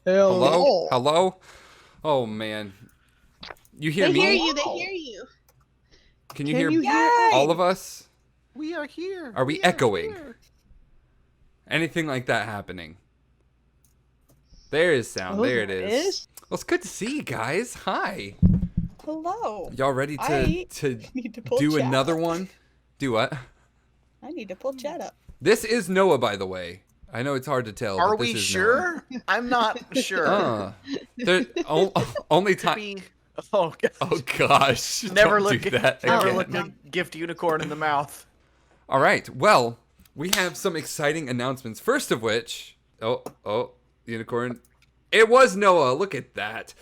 Hello? Hello? Oh, man. You hear me? They hear you. They hear you. Can you hear us? all of us? We are here. Are we echoing? Anything like that happening? There is sound. There it is. Well, it's good to see you guys. Hi. Hello. Y'all ready to need to do chat another up. one? Do what? I need to pull chat up. This is Noah, by the way. I know it's hard to tell. Are but this we is sure? I'm not sure. Only time. Oh, gosh. Oh gosh! Never Don't look do that. Never again. look a gift unicorn in the mouth. All right. Well, we have some exciting announcements. First of which, unicorn. It was Noah. Look at that.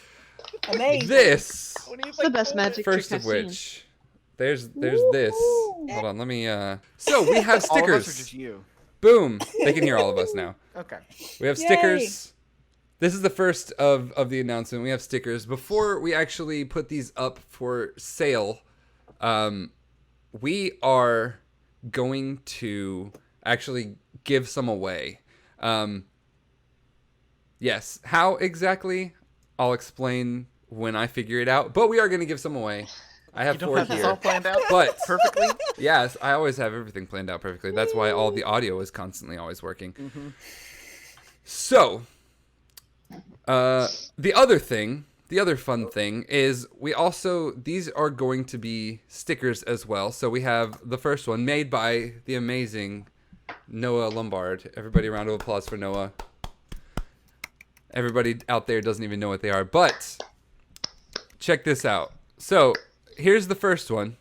Amazing. This. It's the best magic First trick of I've seen. which, there's this. Hold on. Let me. So we have All of us or stickers. just you? Boom. They can hear all of us now. Okay. We have Yay. stickers. This is the first of the announcement. We have stickers. Before we actually put these up for sale, we are going to actually give some away. Yes. How exactly? I'll explain when I figure it out. But we are going to give some away. I have You don't 4 have this here. all planned out But perfectly? yes, I always have everything planned out perfectly. That's why all the audio is constantly always working. Mm-hmm. So, the other fun thing is these are going to be stickers as well. So we have the first one made by the amazing Noah Lombard. Everybody, a round of applause for Noah. Everybody out there doesn't even know what they are, but check this out. So here's the first one.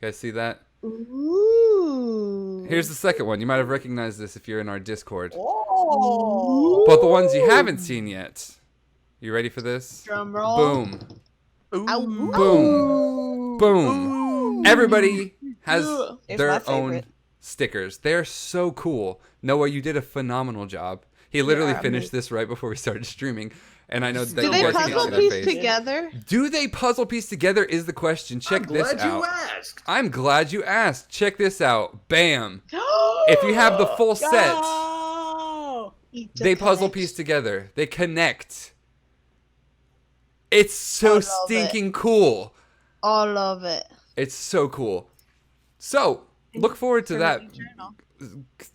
You guys see that? Ooh. Here's the second one. You might have recognized this if you're in our Discord. Oh. But the ones you haven't seen yet. You ready for this? Drum roll. Boom. Ow. Boom. Boom. Everybody has It's their my own favorite. stickers. They're so cool. Noah, you did a phenomenal job. He literally Yeah, finished this right before we started streaming. And I know that Do you they guys can't puzzle see that piece face. together? Do they puzzle piece together is the question. Check this out. I'm glad you asked. I'm glad you asked. Check this out. Bam. If you have the full set, Go! they puzzle piece together. They connect. It's so love stinking cool. All of it. It's so cool. So, look forward to that.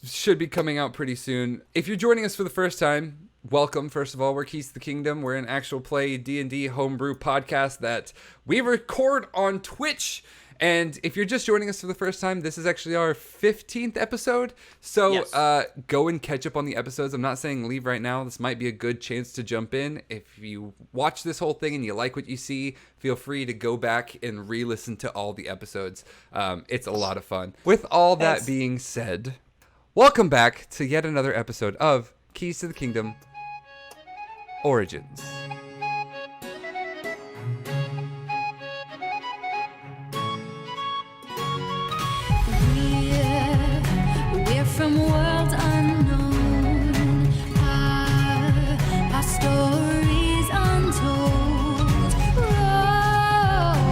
Should be coming out pretty soon. If you're joining us for the first time, welcome. First of all, we're Keys to the Kingdom. We're an actual play D&D homebrew podcast that we record on Twitch. And if you're just joining us for the first time, this is actually our 15th episode. So Yes. go and catch up on the episodes. I'm not saying leave right now. This might be a good chance to jump in. If you watch this whole thing and you like what you see, feel free to go back and re-listen to all the episodes. It's a lot of fun. With all that Yes. being said, welcome back to yet another episode of Keys to the Kingdom Origins. We're from worlds unknown. Our stories untold. Roll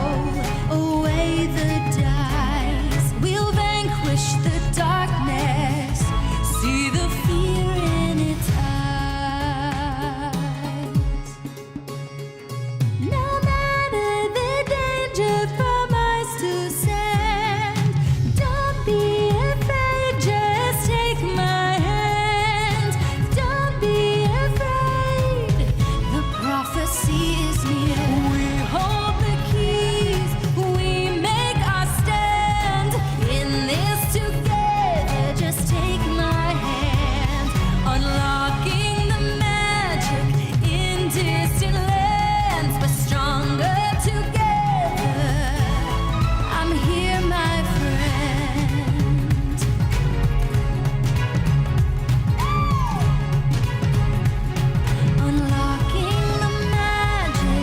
away the dice. We'll vanquish the darkness. See the fear in its eyes. No matter the danger from us to send, don't be afraid, just take my hand. Don't be afraid, the prophecy is near. We hold the keys, we make our stand. In this together, just take my hand. Unlocking the magic in distant lands, but stronger together. I'm here, my friend. Unlocking the magic.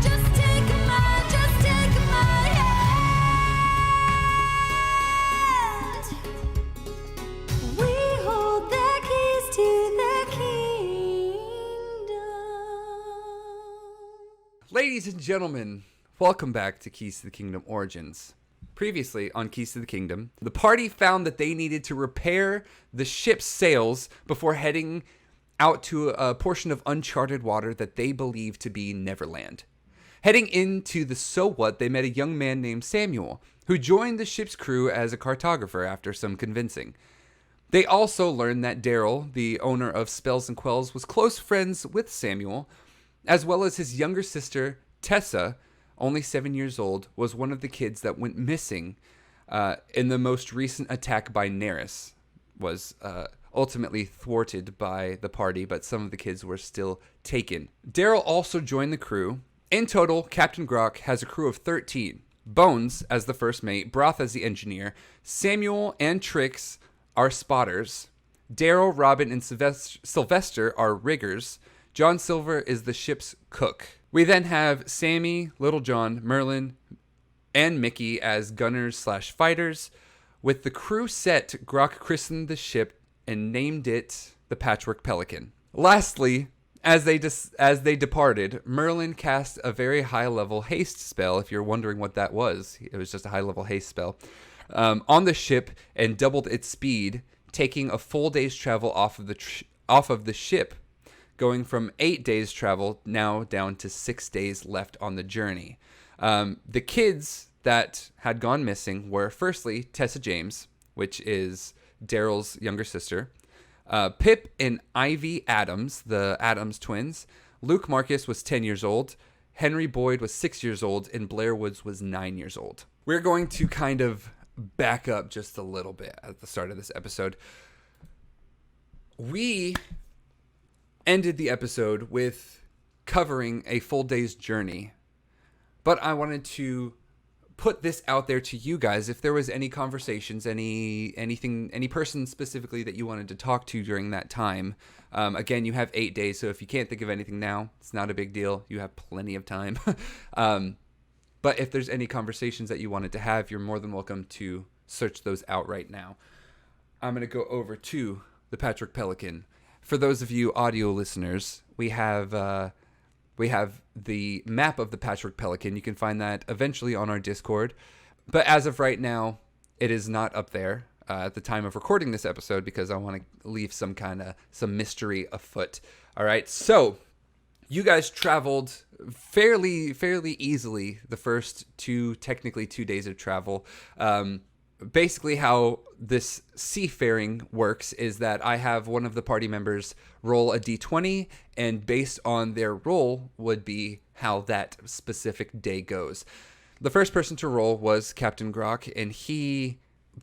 Just take my hand. We hold the keys to the kingdom. Ladies and gentlemen, welcome back to Keys to the Kingdom Origins. Previously on Keys to the Kingdom, the party found that they needed to repair the ship's sails before heading out to a portion of uncharted water that they believed to be Neverland. Heading into the So What, they met a young man named Samuel, who joined the ship's crew as a cartographer after some convincing. They also learned that Daryl, the owner of Spells and Quells, was close friends with Samuel, as well as his younger sister, Tessa, only 7 years old, was one of the kids that went missing in the most recent attack by Neris. Was ultimately thwarted by the party, but some of the kids were still taken. Daryl also joined the crew. In total, Captain Grak has a crew of 13. Bones as the first mate, Broth as the engineer, Samuel and Tricks are spotters, Daryl, Robin, and Sylvester are riggers, John Silver is the ship's cook. We then have Sammy, Little John, Merlin, and Mickey as gunners/fighters. With the crew set, Grak christened the ship and named it the Patchwork Pelican. Lastly, as they departed, Merlin cast a very high-level haste spell. If you're wondering what that was, it was just a high-level haste spell on the ship and doubled its speed, taking a full day's travel off of the ship, going from 8 days travel now down to 6 days left on the journey. The kids that had gone missing were firstly Tessa James, which is Daryl's younger sister, Pip and Ivy Adams, the Adams twins. Luke Marcus was 10 years old. Henry Boyd was 6 years old, and Blair Woods was 9 years old. We're going to kind of back up just a little bit at the start of this episode. We ended the episode with covering a full day's journey, but I wanted to put this out there to you guys. If there was any conversations, any person specifically that you wanted to talk to during that time, again, you have 8 days, so if you can't think of anything now, it's not a big deal. You have plenty of time. But if there's any conversations that you wanted to have, you're more than welcome to search those out right now. I'm going to go over to the Patchwork Pelican. For those of you audio listeners, we have the map of the Patchwork Pelican. You can find that eventually on our Discord. But as of right now, it is not up there at the time of recording this episode because I want to leave some mystery afoot. All right, so you guys traveled fairly easily the first 2 days of travel. Basically how this seafaring works is that I have one of the party members roll a d20, and based on their roll would be how that specific day goes. The first person to roll was Captain Grak, and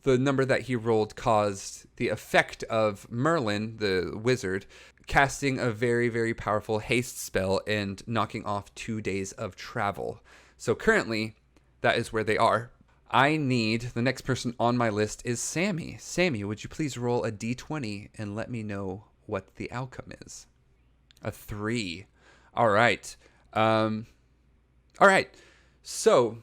the number that he rolled caused the effect of Merlin, the wizard, casting a very, very powerful haste spell and knocking off 2 days of travel. So currently, that is where they are. I need, the next person on my list is Sammy. Sammy, would you please roll a d20 and let me know what the outcome is? A 3. All right. All right. So,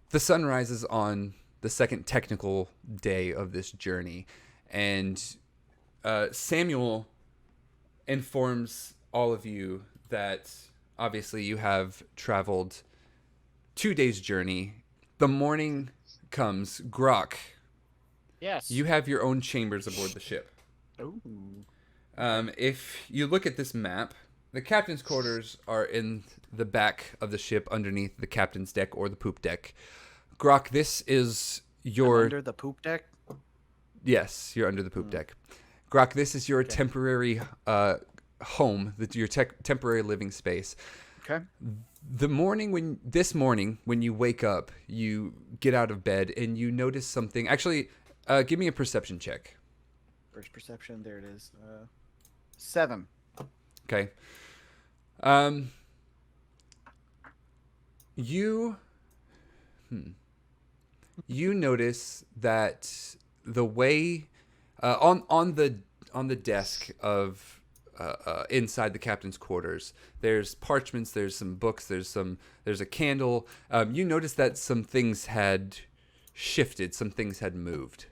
the sun rises on the second technical day of this journey, and Samuel informs all of you that obviously you have traveled 2 days' journey. The morning comes. Grak, Yes. you have your own chambers aboard the ship. Ooh. If you look at this map, the captain's quarters are in the back of the ship underneath the captain's deck or the poop deck. Grak, this is your... Under the poop deck? Yes, you're under the poop deck. Grak, this is your temporary home, your temporary living space. Okay. This morning when you wake up, you get out of bed and you notice something. Actually, give me a perception check. First perception, there it is. 7. Okay. You notice that the way on the desk of inside the captain's quarters, there's parchments, there's some books, there's a candle. You notice that some things had shifted, some things had moved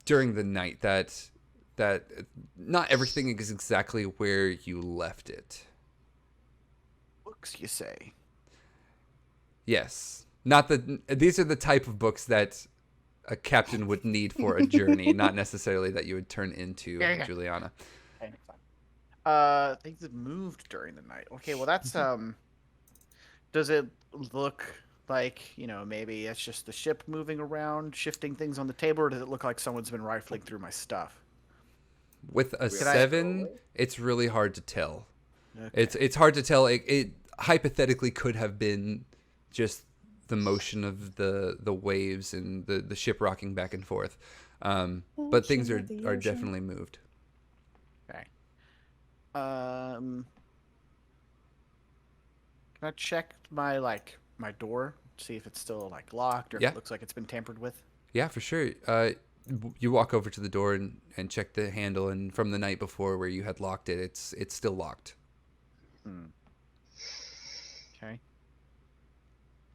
during the night. That not everything is exactly where you left it. Books, you say? Yes, Not that these are the type of books that a captain would need for a journey, not necessarily that you would turn into, Juliana. Okay, fine. Things have moved during the night. Okay, well that's does it look like, maybe it's just the ship moving around, shifting things on the table, or does it look like someone's been rifling through my stuff? With a 7, it's really hard to tell. Okay. It's hard to tell. It hypothetically could have been just the motion of the waves and the ship rocking back and forth. But things are definitely moved. Okay. Can I check my door, see if it's still locked, or if Yeah. it looks like it's been tampered with? Yeah, for sure. You walk over to the door and check the handle, and from the night before where you had locked it, it's still locked. Okay.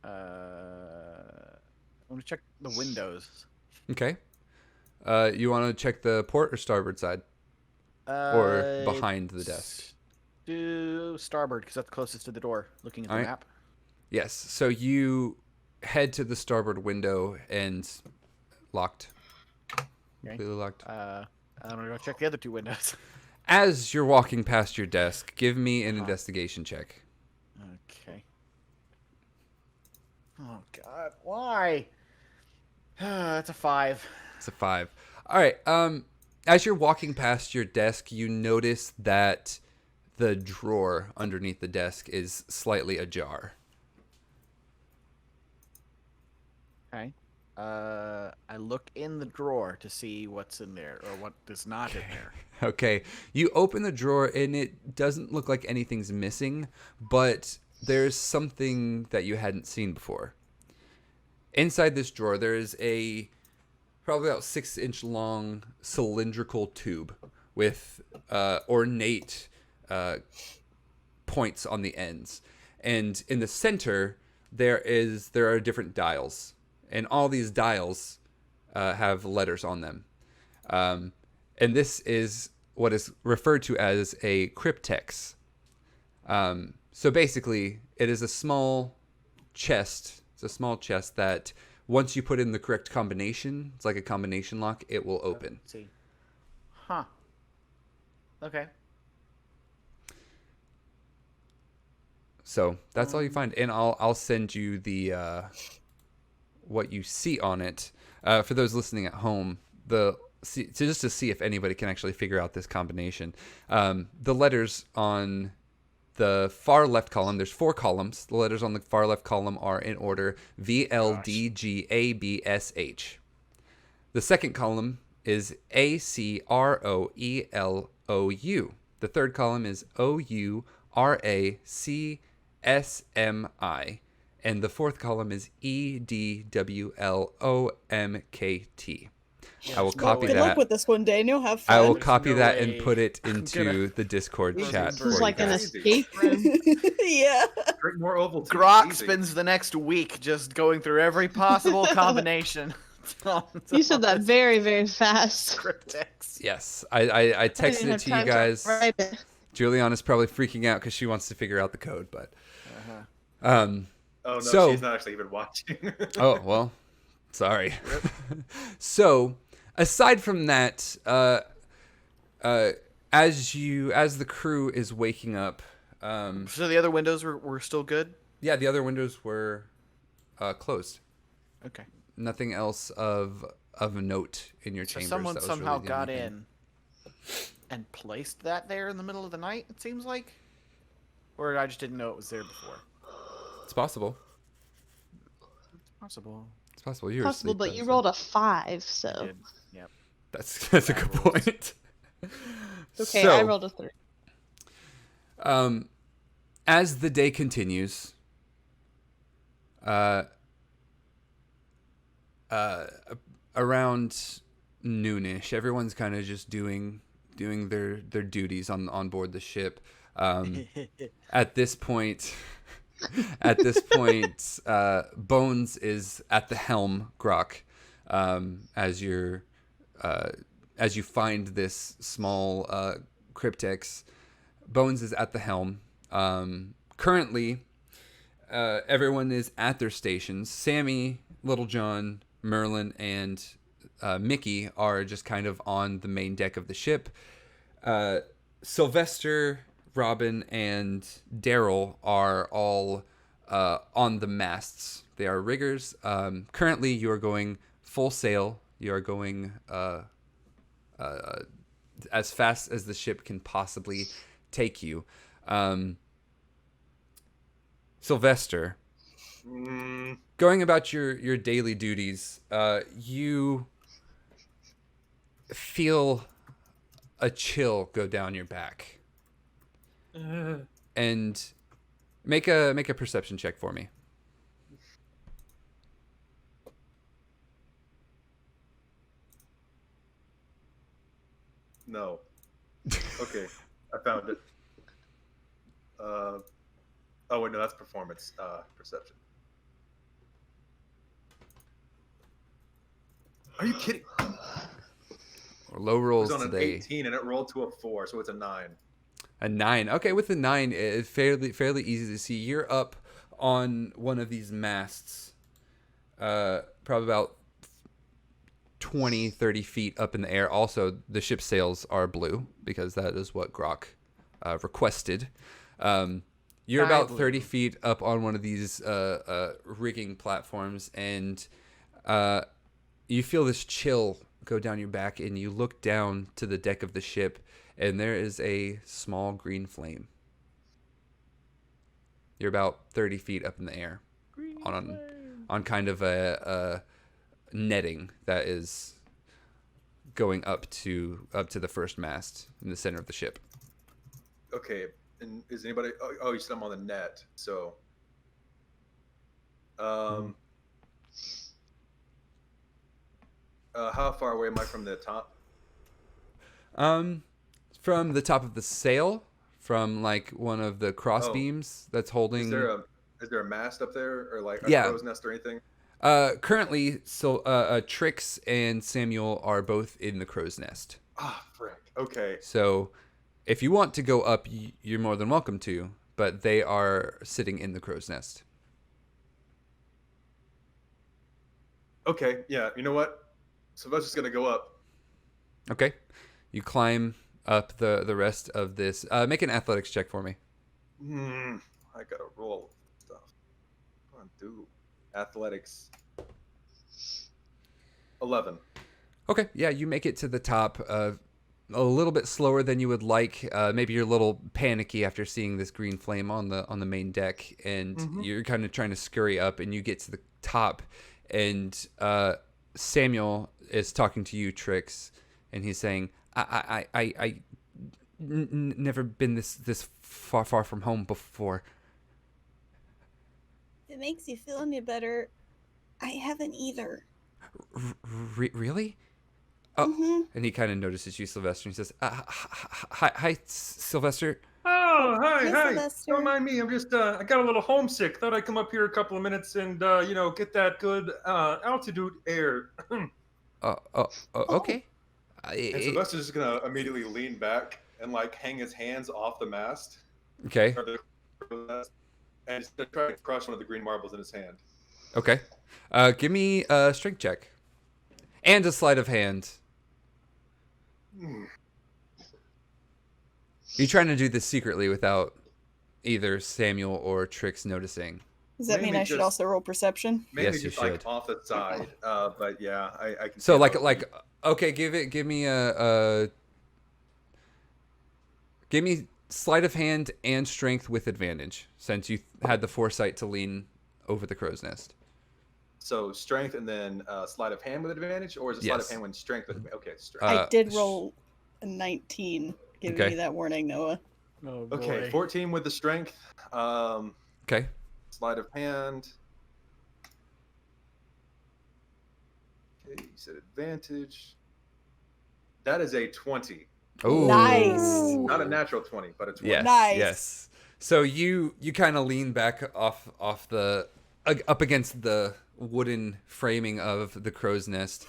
I want to check the windows. Okay. You want to check the port or starboard side? Or behind the desk? Do starboard, because that's closest to the door, looking at the All right. map. Yes. So you head to the starboard window and locked. Okay. Completely locked. I'm going to go check the other two windows. As you're walking past your desk, give me an investigation check. Okay. Oh, God. Why? That's a 5. It's a 5. All right. As you're walking past your desk, you notice that the drawer underneath the desk is slightly ajar. Okay. I look in the drawer to see what's in there, or what is not in there. Okay. You open the drawer, and it doesn't look like anything's missing, but there's something that you hadn't seen before. Inside this drawer, there is a probably about 6-inch long cylindrical tube with ornate points on the ends. And in the center, there are different dials. And all these dials have letters on them. And this is what is referred to as a cryptex. So basically, it is a small chest. It's a small chest that once you put in the correct combination, it's like a combination lock, it will open. Let's see. Huh. Okay. So that's all you find. And I'll send you the what you see on it. For those listening at home, just to see if anybody can actually figure out this combination. The letters on the far left column, there's 4 columns. The letters on the far left column are in order VLDGABSH. The second column is ACROELOU. The third column is OURACSMI. And the fourth column is EDWLOMKT. I will copy Good that. luck with this one, Daniel. Have fun. I will There's copy no that way and put it I'm into gonna- the Discord chat. This for This is you like an guys. escape room. Yeah. Drink more Ovaltine. Grok Easy. spends the next week just going through every possible combination. You said that very, very fast. Cryptex. Yes, I I didn't texted it have to you time guys. write it. Juliana's probably freaking out because she wants to figure out the code, but Uh-huh. Oh no, So- she's not actually even watching. oh well, sorry. So aside from that, as the crew is waking up, So the other windows were still good? yeah, the other windows were closed. Okay. Nothing else of note in your So chambers. someone That was somehow really the got only thing. in and placed that there in the middle of the night, it seems like? Or I just didn't know it was there before. It's possible. It's possible. It's possible. You're Possible, asleep, but though, you so- rolled a 5, I so. did. Yep. That's a good point. Okay, So, I rolled a 3. as the day continues, around noonish, everyone's kind of just doing their duties on board the ship. At this point, Bones is at the helm, Grok, as you find this small cryptex. Bones is at the helm. Currently, everyone is at their stations. Sammy, Little John, Merlin, and Mickey are just kind of on the main deck of the ship. Sylvester, Robin, and Daryl are all on the masts. They are riggers. Currently, you are going full sail. You are going as fast as the ship can possibly take you. Sylvester, going about your daily duties, you feel a chill go down your back. And make a perception check for me. No. Okay, I found it. Oh wait, no, that's performance perception. Are you kidding? Low It rolls was on today. an 18 and it rolled to a 4, so it's a 9. A 9. Okay, with the 9, it's fairly easy to see. You're up on one of these masts, probably about 20, 30 feet up in the air. Also, the ship's sails are blue because that is what Grok requested. You're about 30 feet up on one of these rigging platforms, and you feel this chill go down your back, and you look down to the deck of the ship, and there is a small green flame. You're about 30 feet up in the air on kind of a netting that is going up to the first mast in the center of the ship. Okay, and is anybody? Oh, you said I'm on the net, so. How far away am I from the top? From the top of the sail, from like one of the cross beams that's holding. Is there a mast up there, or like a crow's nest or anything? Currently, so Trix and Samuel are both in the crow's nest. Ah, frick. Okay. So, if you want to go up, you're more than welcome to. But they are sitting in the crow's nest. Okay. Yeah. You know what? Sylvester's gonna go up. Okay. You climb up the rest of this. Make an athletics check for me. I gotta roll stuff. Come on, do athletics. 11. Okay. Yeah, you make it to the top. A little bit slower than you would like. Maybe you're a little panicky after seeing this green flame on the main deck, and you're kind of trying to scurry up, and you get to the top, and Samuel is talking to you, Trix, and he's saying, I never been this far from home before. If it makes you feel any better, I haven't either. Really? Oh, and he kind of notices you, Sylvester, and he says, hi, Sylvester. Oh, hi. Sylvester. Don't mind me. I'm just, I got a little homesick. Thought I'd come up here a couple of minutes and, get that good altitude air. Okay. And Sylvester's just gonna immediately lean back and like hang his hands off the mast. Okay. And he's gonna try to crush one of the green marbles in his hand. Okay. Give me a strength check. And a sleight of hand. You're trying to do this secretly without either Samuel or Trix noticing. Does that mean Maybe I should just- also roll perception? Maybe Yes, you just like should. off the side. But yeah, I can. So see like how- okay, give me sleight of hand and strength with advantage, since you had the foresight to lean over the crow's nest. So strength and then sleight of hand with advantage, or is it sleight Yes. of hand when strength with advantage? Okay, strength. I did roll a 19, giving Okay. you that warning, Noah. Oh, boy. Okay, 14 with the strength. Okay. Sleight of hand. Okay, you said advantage. That is a 20. Oh, Nice. Not a natural 20, but a 20. Yes. Nice. Yes. So you kind of lean back off the up against the wooden framing of the crow's nest,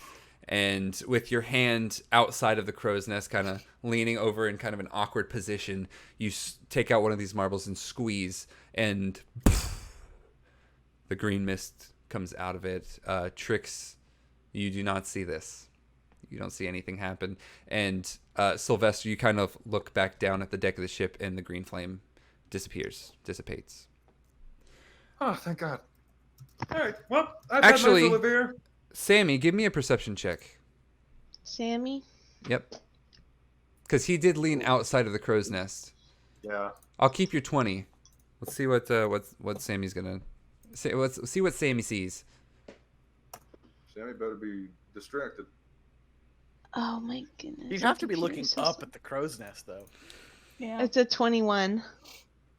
and with your hand outside of the crow's nest, kind of leaning over in kind of an awkward position, you take out one of these marbles and squeeze, and The green mist comes out of it. Tricks, you do not see this. You don't see anything happen. And Sylvester, you kind of look back down at the deck of the ship, and the green flame dissipates. Oh, thank God. All right. Well, I've Actually- had my fill of air. Sammy, give me a perception check. Sammy? Yep. Because he did lean outside of the crow's nest. Yeah. I'll keep your 20. Let's see what Sammy's gonna say. Let's see what Sammy sees. Sammy better be distracted. Oh my goodness. You have to be I'm looking curious. up at the crow's nest, though. Yeah. It's a 21.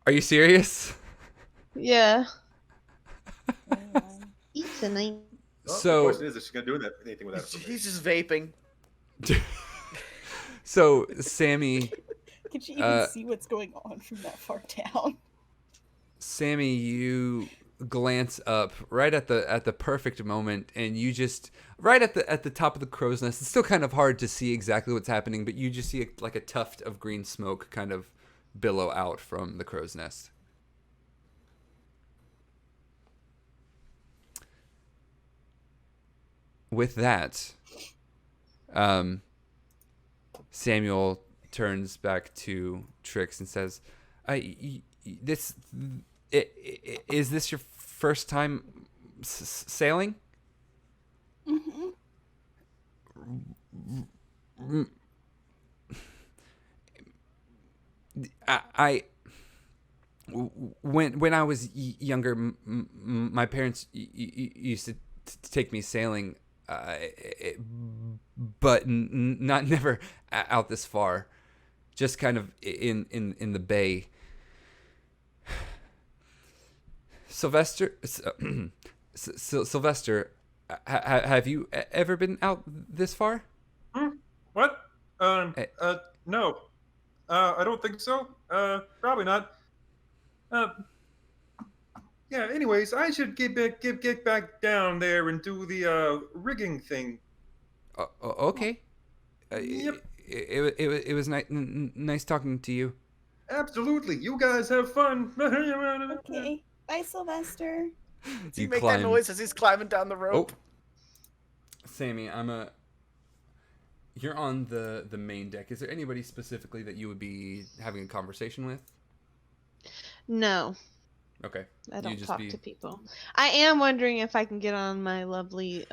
Are you serious? Yeah. Um, It's a 9. Well, So- the question is she gonna do anything with that? He's just vaping. So Sammy, Could you even see what's going on from that far down? Sammy, you glance up right at the perfect moment, and you just right at the top of the crow's nest. It's still kind of hard to see exactly what's happening, but you just see like a tuft of green smoke kind of billow out from the crow's nest. With that, Samuel turns back to Trix and says, "Is this your first time sailing?" Mm-hmm. When I was younger, my parents used to take me sailing, but not never out this far, just kind of in the bay. Sylvester, Sylvester, have you ever been out this far? What? Eh. No. I don't think so. Probably not. Yeah, anyways, I should get back down there and do the rigging thing. Okay. Yep. It was nice talking to you. Absolutely. You guys have fun. Okay. Bye, Sylvester. Does he make that noise as he's climbing down the rope? Sammy, you're on the main deck. Is there anybody specifically that you would be having a conversation with? No, Okay. I don't just talk be- to people. I am wondering if I can get on my lovely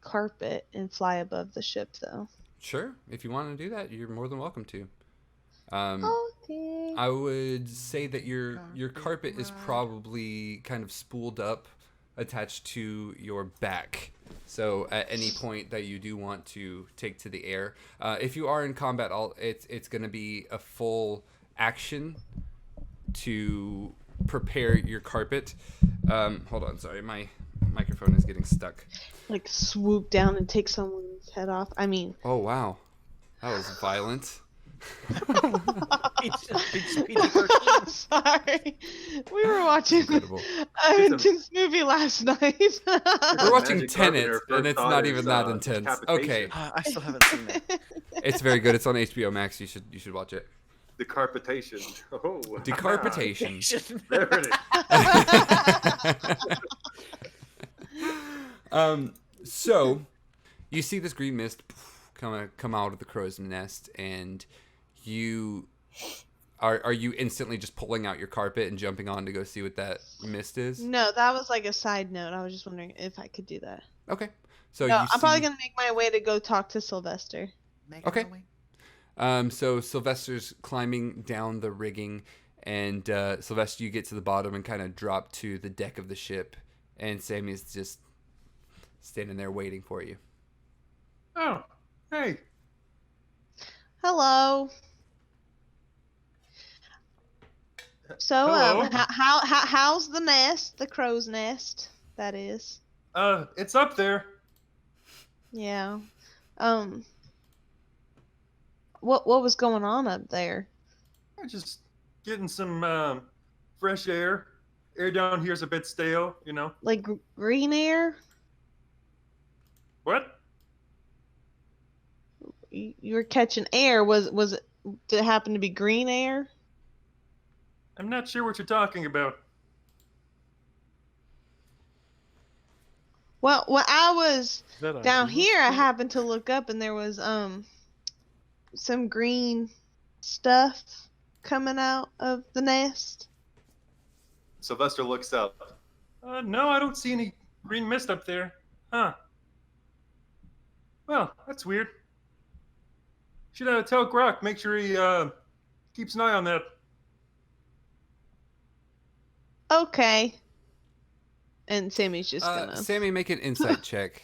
carpet and fly above the ship, though. Sure. If you want to do that, you're more than welcome to. Okay. I would say that your carpet is probably kind of spooled up, attached to your back. So at any point that you do want to take to the air, if you are in combat, it's going to be a full action to prepare your carpet. Hold on, sorry, my microphone is getting stuck. Like swoop down and take someone's head off. I mean, Oh wow, that was violent. I'm sorry. We were watching Incredible. an intense movie last night. We're watching Magic Tenet, Carpenter and it's first not thought even is, that intense. Okay, decapitation. I still haven't seen it. it's very good. It's on HBO Max. You should watch it. Decarpitation. Oh. Decarpitation. There it is. So you see this green mist come out of the crow's nest, and you are you instantly just pulling out your carpet and jumping on to go see what that mist is? No, that was like a side note. I was just wondering if I could do that. Okay. So No, you I'm probably see- gonna make my way to go talk to Sylvester. Okay. So Sylvester's climbing down the rigging, and Sylvester, you get to the bottom and kind of drop to the deck of the ship, and Sammy's just standing there waiting for you. Oh, hey. Hello. So, Hello. how's the nest? The crow's nest, that is. It's up there. Yeah. What was going on up there? I'm just getting some fresh air. Air down here's a bit stale, you know. Like green air? What? You were catching air. Was it? Did it happen to be green air? I'm not sure what you're talking about. Well, when I was That down idea? here, I happened to look up, and there was some green stuff coming out of the nest. Sylvester looks up. No, I don't see any green mist up there. Huh. Well, that's weird. Should tell Grak, make sure he keeps an eye on that. Okay. And Sammy's just gonna. Sammy, make an insight check.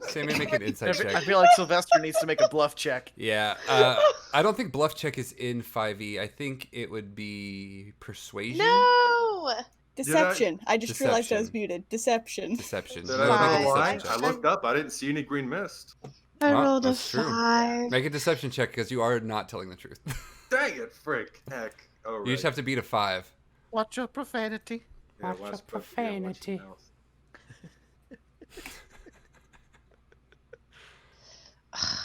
Sammy, make an insight check. I feel like Sylvester needs to make a bluff check. Yeah, I don't think bluff check is in 5e. I think it would be persuasion. No. Deception. I just realized I was Deception. muted. Deception. Deception. Did No, I make make a a lie? deception I check. looked up. I didn't see any green mist. I Well, rolled a that's true. 5. Make a deception check because you are not telling the truth. Dang it, frick. Heck. Oh, right. You just have to beat a 5. Watch your profanity. Yeah, Watch watch your put- yeah, watch your profanity. mouth.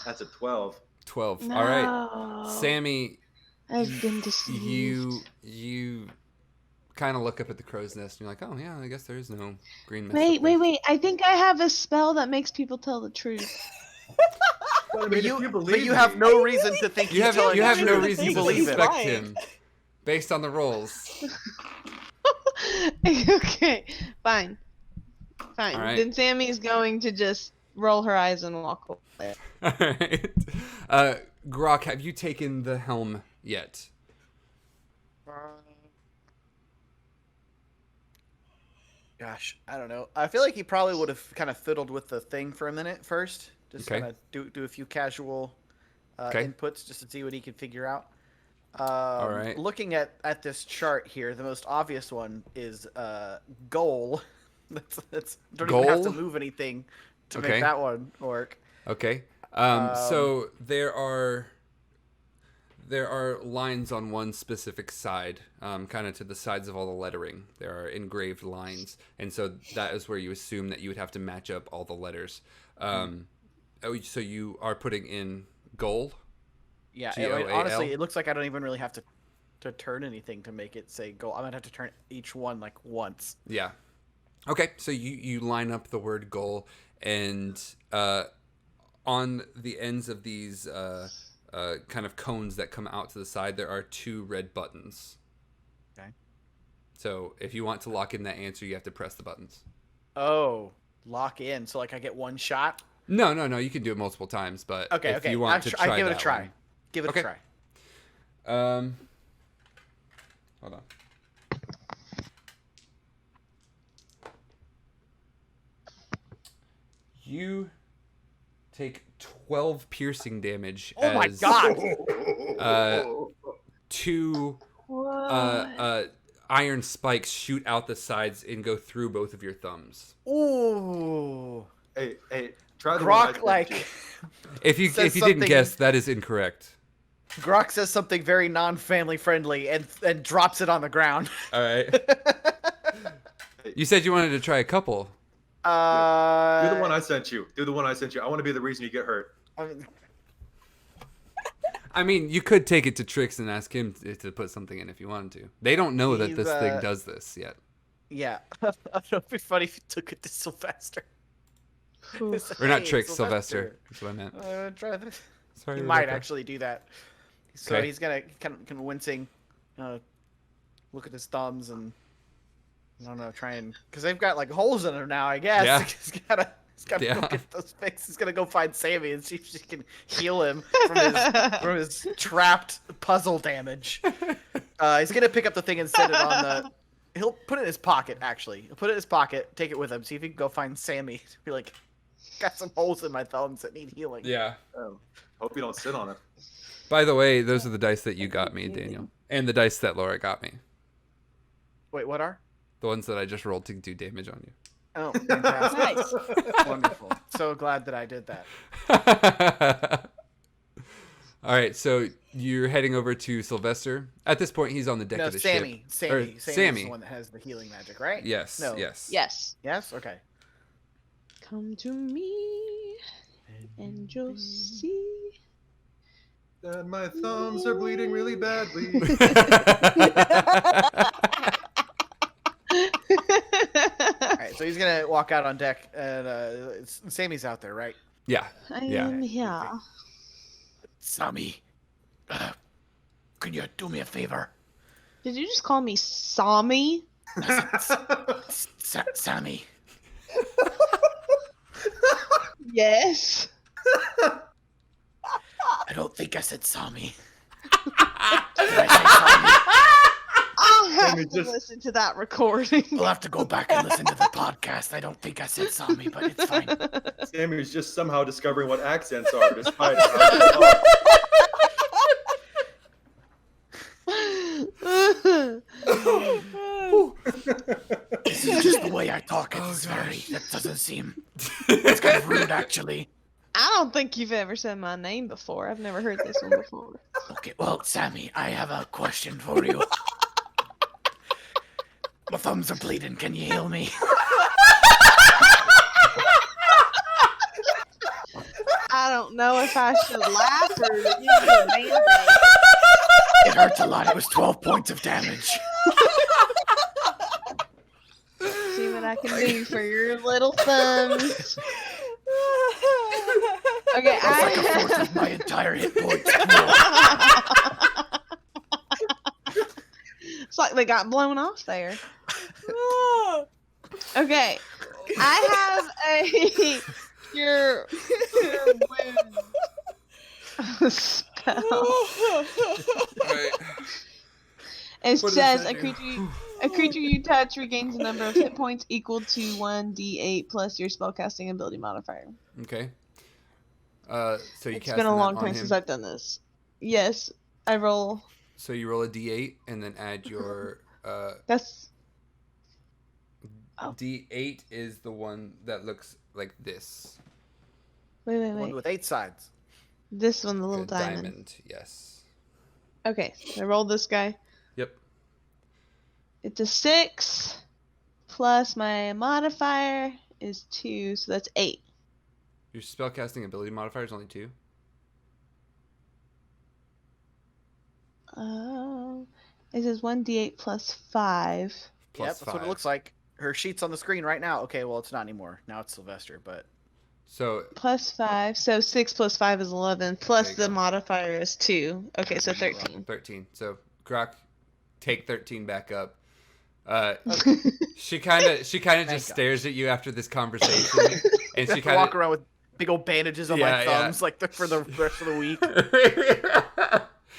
That's a 12. 12. No. All right, Sammy, I've been deceived. you kind of look up at the crow's nest and you're like, oh yeah, I guess there is no green mist. Wait, up there. wait. I think I have a spell that makes people tell the truth. But, I mean, But if you, you but believe you have me- no reason to think You have telling the no truth. reason You to believe it. suspect Lying. him based on the rolls. Okay, fine. All right. Then Sammy's going to just roll her eyes and walk away. All right. Grok, have you taken the helm yet? Gosh, I don't know. I feel like he probably would have kind of fiddled with the thing for a minute first. Just Okay. kind of do a few casual Okay. inputs just to see what he can figure out. right. Looking at this chart here, the most obvious one is goal. That's don't even have to Goal? move anything to Okay. make that one work. Okay. So there are lines on one specific side, kind of to the sides of all the lettering. There are engraved lines, and so that is where you assume that you would have to match up all the letters. So you are putting in goal. Yeah, G-O-A-L? honestly, it looks like I don't even really have to turn anything to make it say goal. I'm gonna have to turn each one like once. Yeah. Okay, so you line up the word goal, and on the ends of these kind of cones that come out to the side, there are 2 red buttons. Okay. So if you want to lock in that answer, you have to press the buttons. Oh, lock in. So like I get one shot. No, you can do it multiple times, but Okay, if okay. you want to try I give it a that try. one. Give it Okay. a try. Hold on. You take 12 piercing damage Oh my as god! 2 iron spikes shoot out the sides and go through both of your thumbs. Ooh. Hey, try the one I Grok sent like you. If you Says didn't something- guess, that is incorrect. Grok says something very non-family friendly and drops it on the ground. All right. You said you wanted to try a couple. Do the one I sent you. Do the one I sent you. I want to be the reason you get hurt. I mean, you could take it to Tricks and ask him to put something in if you wanted to. They don't know that He's, this thing does this yet. Yeah. It'd be funny if you took it to Sylvester. Ooh. Or not Hey, Tricks, Sylvester. That's what I meant. Try this. Sorry, He might Rebecca. actually do that. So Okay. he's gonna kind of wincing, look at his thumbs and I don't know, try and because they've got like holes in them now. I guess Yeah. he's gotta Yeah. go get those fixed. He's gonna go find Sammy and see if she can heal him from his trapped puzzle damage. He's gonna pick up the thing and set it on the. He'll put it in his pocket. Actually, he'll put it in his pocket. Take it with him. See if he can go find Sammy. Be like, got some holes in my thumbs that need healing. Yeah. Hope you don't sit on it. By the way, those are the dice that you got me, Daniel. And the dice that Laura got me. Wait, what are? The ones that I just rolled to do damage on you. Oh, fantastic. Nice. Wonderful. So glad that I did that. All right, so you're heading over to Sylvester. At this point, he's on the deck No, of the Sammy. ship. Or Sammy's Sammy. the one that has the healing magic, right? Yes, No. yes. Yes. Yes? Okay. Come to me, and you'll see. And my thumbs are bleeding really badly. Alright, so he's gonna walk out on deck, and Sammy's out there, right? Yeah. I Yeah. am here. Sammy, can you do me a favor? Did you just call me Sammy? Sammy. Yes. I don't think I said Sammy. Did I say I'll have Sammy, to just- listen to that recording. Sammy? We'll have to go back and listen to the podcast. I don't think I said Sammy, but it's fine. Sammy's just somehow discovering what accents are, despite how This is just the way I talk. It's that doesn't seem. It's kind of rude, actually. I don't think you've ever said my name before. I've never heard this one before. Okay, well, Sammy, I have a question for you. My thumbs are bleeding. Can you heal me? I don't know if I should laugh or use a band-aid. It hurts a lot. It was 12 points of damage. See what I can do for your little thumbs. Okay, That's like a fourth of my entire hit points. It's like they got blown off there. Okay, I have a cure wound spell. Right. It What does says that a creature you touch regains a number of hit points equal to 1d8 plus your spellcasting ability modifier. Okay. So you It's cast been a that long on time him. since I've done this. Yes, I roll. So you roll a d8 and then add your That's Oh. d8 is the one that looks like this. wait. One with 8 sides. This one, the little A diamond. Yes. Okay, so I rolled this guy. Yep. It's a 6 plus my modifier is 2, so that's 8. Your spellcasting ability modifier is only 2. Oh, it says 1d8 plus 5. Plus Yep, that's what it 5. looks like. Her sheet's on the screen right now. Okay, well, it's not anymore. Now it's Sylvester, but... So Plus 5, so 6 plus 5 is 11. Plus There you the go. modifier is 2. Okay, so 13. 13. So Grak, take 13 back up. She kind of just God. stares at you after this conversation, and she I have to kind walk of around with big old bandages on Yeah, my yeah. thumbs for the rest of the week.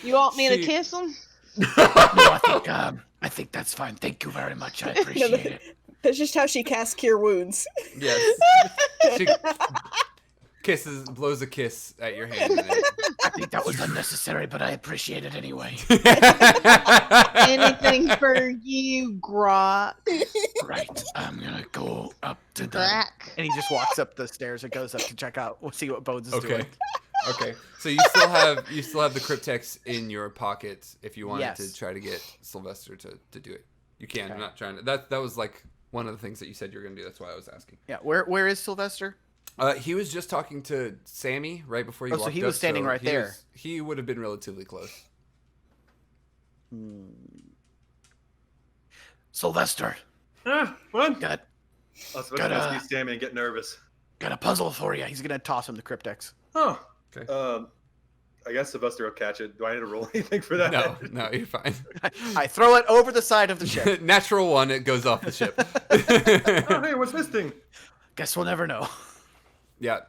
You want me to She- kiss him? No, I think that's fine. Thank you very much. I appreciate it. That's just how she casts Cure Wounds. Yes. She blows a kiss at your hand. I think that was unnecessary, but I appreciate it anyway. Anything for you, Grok. Right, I'm gonna go up to the... Grak. And he just walks up the stairs and goes up to check out. We'll see what Bones is Okay. doing. Okay. So you still have the cryptex in your pocket if you wanted Yes. to try to get Sylvester to do it. You can. I'm Okay. not trying to. That was like one of the things that you said you were gonna do. That's why I was asking. Yeah, where is Sylvester? He was just talking to Sammy right before you Oh, so walked he up. was standing right there. He would have been relatively close. Sylvester, What? got I was about to Gotta- see Sammy and get nervous. a puzzle for you. He's gonna toss him the cryptex. Oh, I guess Sylvester will catch it. Do I need to roll anything for that? No, you're fine. I throw it over the side of the ship. Natural 1, it goes off the ship. oh, hey, what's this thing? Guess we'll never know. Yeah.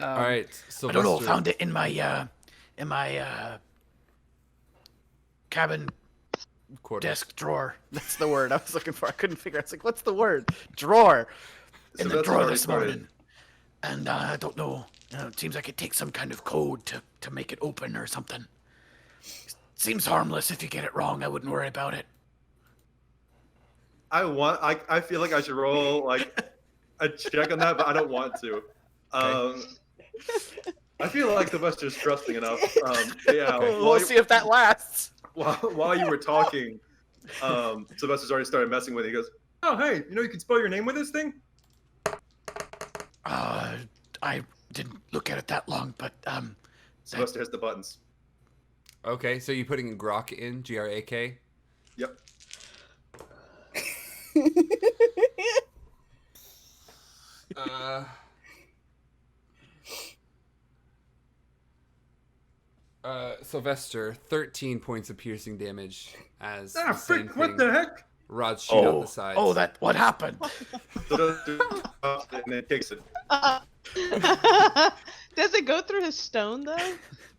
All right, I Sylvester. don't know. Found it in my cabin Quarters. desk drawer. That's the word I was looking for. I couldn't figure out. I was like, what's the word? Drawer. In the Sylvester's drawer already this started. morning. And I don't know. It seems like it takes some kind of code to make it open or something. Seems harmless. If you get it wrong, I wouldn't worry about it. I feel like I should roll like a check on that, but I don't want to. I feel like Sylvester's trusting enough. Yeah. We'll see if that lasts. While you were talking, Sylvester's already started messing with it. He goes, Oh, hey, you can spell your name with this thing? I didn't look at it that long, but Sylvester hits the buttons. Okay, so you're putting Grak in, Grak? Yep. Sylvester, 13 points of piercing damage as Ah, the same frick! What thing. the heck? Rods shoot out the sides. Oh, what happened? And it kicks it. Does it go through his stone though?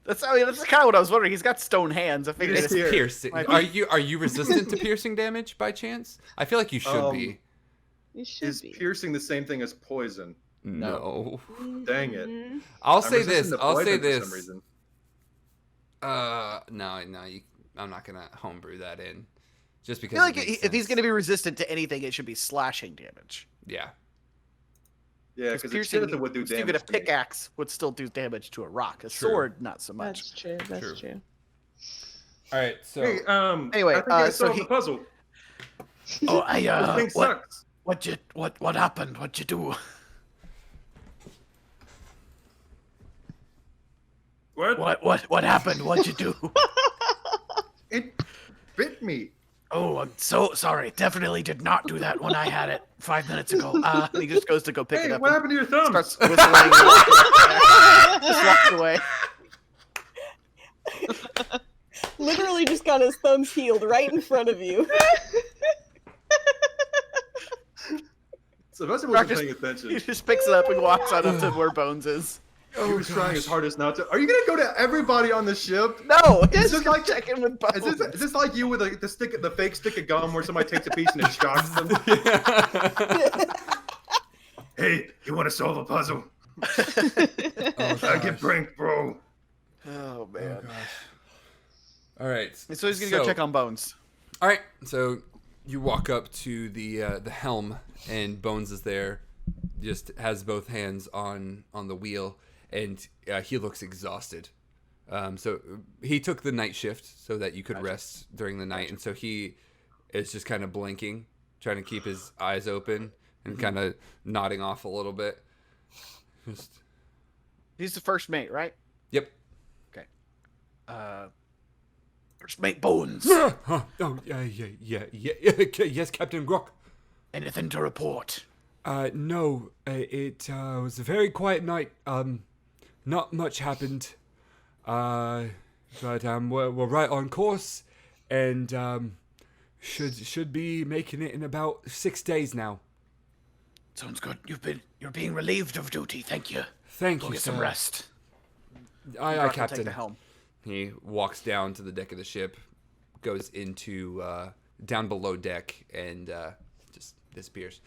That's kind of what I was wondering. He's got stone hands. I figured It's it's piercing. Might Are you resistant to piercing damage by chance? I feel like you should be. You should Is be. piercing the same thing as poison? No. Dang it. Mhm. I'll I'm say resistant this. to I'll say poison for this. some reason. No, I'm not gonna homebrew that in, just I because. feel like it makes if he's sense. going to be resistant to anything, it should be slashing damage. Yeah. Yeah, because piercing, it would do even damage. a to me. pickaxe would still do damage to a rock. A True. sword, not so much. That's true. That's True. true. All right. So. Hey, Anyway, I think I so solved he- the puzzle. Oh, This thing sucks. what happened? What'd you do? What? What happened? What'd you do? It bit me. Oh, I'm so sorry. Definitely did not do that when I had it 5 minutes ago. And he just goes to go pick Hey, it up. what and happened to your thumb? starts whistling. And walking just walks away. Literally just got his thumbs healed right in front of you. Sylvester wasn't Marcus- paying He attention. just picks it up and walks out up to where Bones is. He was trying his hardest not to. Are you gonna go to everybody on the ship? No, Is he's this just like- check in with Bones. Is this like you with the fake stick of gum where somebody takes a piece and it shocks them? Hey, you want to solve a puzzle? I get pranked, bro. Oh man. All right. And so he's gonna go check on Bones. All right. So you walk up to the helm, and Bones is there. Just has both hands on the wheel, and he looks exhausted. So he took the night shift so that you could rest during the night, and so he is just kind of blinking, trying to keep his eyes open, and kind of nodding off a little bit. Just He's the first mate, right? yep. Okay. First mate Bones. Oh yeah. Yes, Captain Grok. Anything to report? No, it was a very quiet night. Not much happened. But we're right on course, and should be making it in about 6 days now. Sounds good. You're being relieved of duty. Thank you. Thank Go you, get sir. some rest. Aye, Rock will Captain. Take the helm. He walks down to the deck of the ship, goes into down below deck, and just disappears.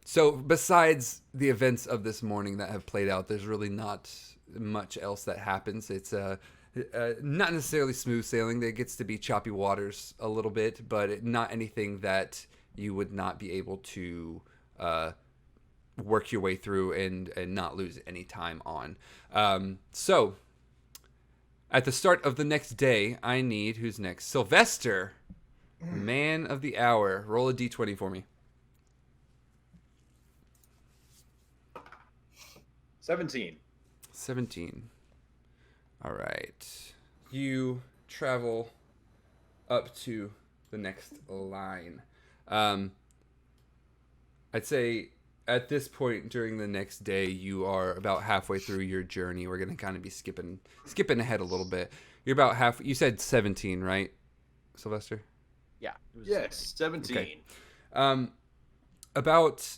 So besides the events of this morning that have played out, there's really not much else that happens. It's not necessarily smooth sailing. There gets to be choppy waters a little bit, but not anything that you would not be able to work your way through and not lose any time on. So at the start of the next day, I need, who's next? Sylvester, man of the hour. Roll a d20 for me. 17. 17. All right. You travel up to the next line. I'd say at this point during the next day, you are about halfway through your journey. We're going to kind of be skipping ahead a little bit. You're about half. You said 17, right, Sylvester? Yeah. Yes, 17. Okay. About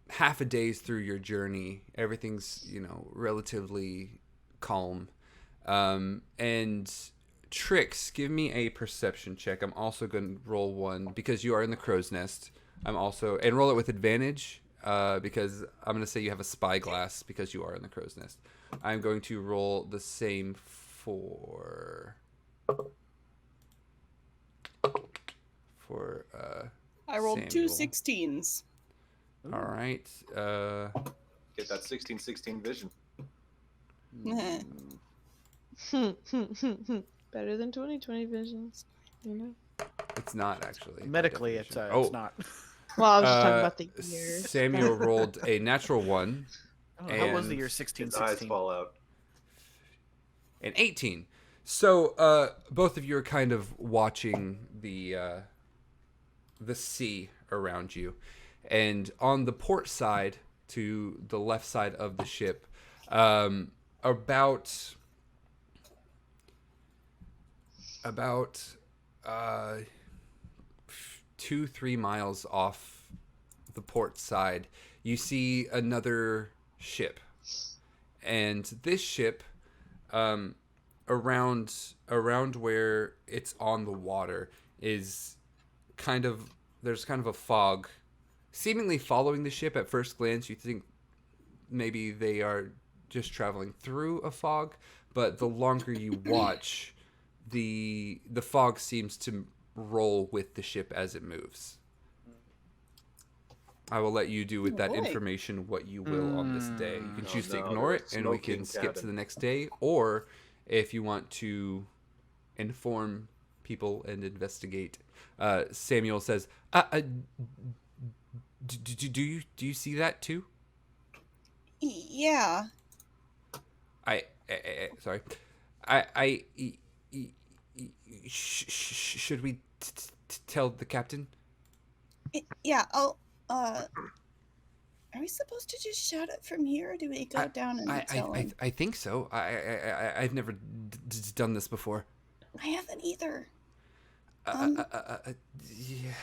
half a day's through your journey, everything's relatively calm. And Tricks, give me a perception check. I'm also going to roll one because you are in the crow's nest. And roll it with advantage because I'm going to say you have a spyglass because you are in the crow's nest. I'm going to roll the same for I rolled two Samuel. 16s. All right. Get that 16-16 vision. Better than 20/20 visions, you know. It's not actually. Medically, it's not. Well, I was just talking about the years. Samuel rolled a natural 1, How was the And year His eyes 1616? fall out. an 18. So both of you are kind of watching the sea around you, And on the port side, to the left side of the ship, about 2-3 miles off the port side, you see another ship. And this ship, around where it's on the water, is there's kind of a fog seemingly following the ship. At first glance, you think maybe they are just traveling through a fog, but the longer you watch, the fog seems to roll with the ship as it moves. I will let you do with that information what you will on this day. You can choose to ignore it, and we can skip to the next day, or if you want to inform people and investigate. Samuel says, do you see that too? Yeah. Sorry. Should we tell the captain? Yeah, I'll, are we supposed to just shout it from here, or do we go down and tell him? I think so. I've never done this before. I haven't either. Yeah.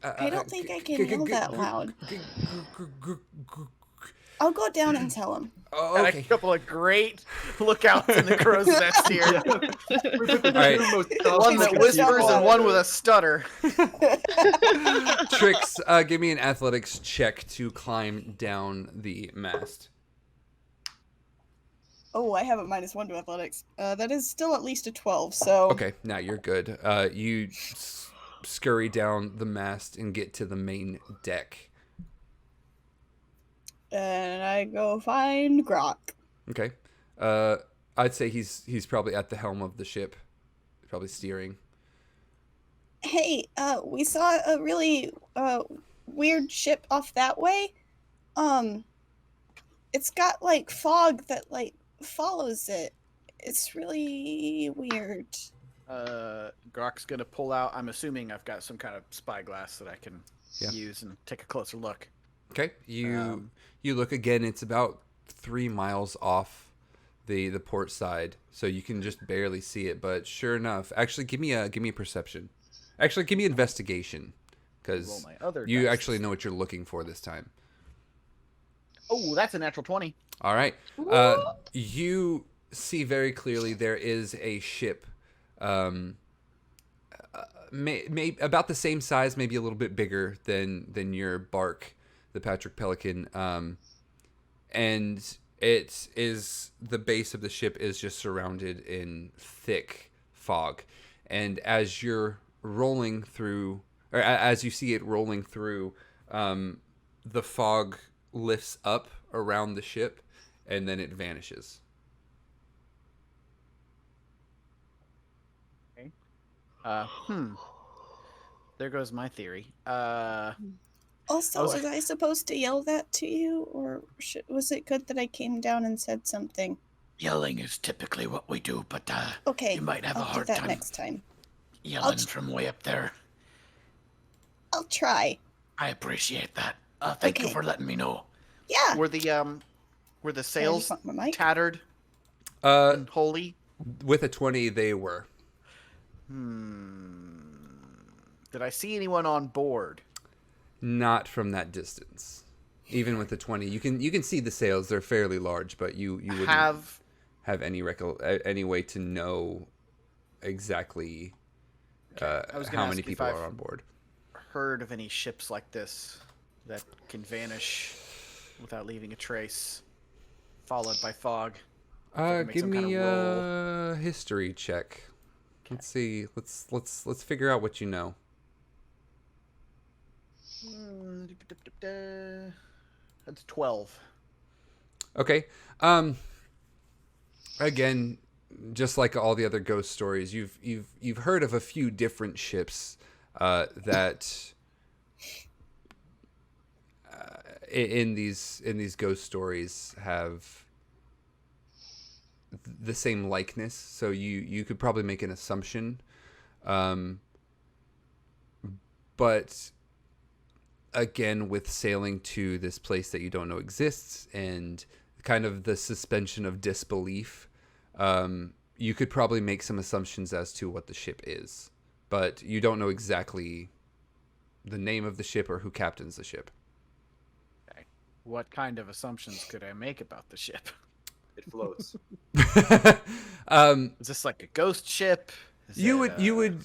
I don't think I can yell that loud. I'll go down and tell him. Oh, Got okay. a couple of great lookouts in the crow's nest here. Right. One that whispers and one with a stutter. Tricks, give me an athletics check to climb down the mast. Oh, I have a -1 to athletics. That is still at least a 12, so... Okay, now you're good. You scurry down the mast and get to the main deck. And I go find Grok. Okay. I'd say he's probably at the helm of the ship. Probably steering. Hey, we saw a really, weird ship off that way. It's got, like, fog that, like, follows it. It's really weird. Grok's gonna pull out. I'm assuming I've got some kind of spyglass that I can use and take a closer look. Okay. You look again. It's about 3 miles off the port side, so you can just barely see it. But sure enough, actually, give me a perception. Actually, give me investigation, because you actually know what you're looking for this time. Oh, that's a natural 20. All right. You see very clearly there is a ship, about the same size, maybe a little bit bigger than your bark, the Patchwork Pelican, and it is, the base of the ship is just surrounded in thick fog, and as you're rolling through, or as you see it rolling through, the fog lifts up around the ship, and then it vanishes. Okay. There goes my theory. Also, was I supposed to yell that to you, or was it good that I came down and said something? Yelling is typically what we do, but okay, you might have I'll a hard do that time next time. yelling from way up there. I'll try. I appreciate that. Thank you for letting me know. Yeah. Were the sails want my mic? tattered and holy? With a 20, they were. Did I see anyone on board? Not from that distance. Even with the 20, you can see the sails. They're fairly large, but you wouldn't have any way to know exactly how many people are on board. Heard of any ships like this that can vanish without leaving a trace, followed by fog? Give me a history check. Okay. Let's see. Let's figure out what you know. That's 12. Okay. Again, just like all the other ghost stories, you've heard of a few different ships that in these ghost stories have the same likeness, so you could probably make an assumption, but again, with sailing to this place that you don't know exists and kind of the suspension of disbelief, you could probably make some assumptions as to what the ship is, but you don't know exactly the name of the ship or who captains the ship. Okay. What kind of assumptions could I make about the ship? It floats. Is this like a ghost ship? You would.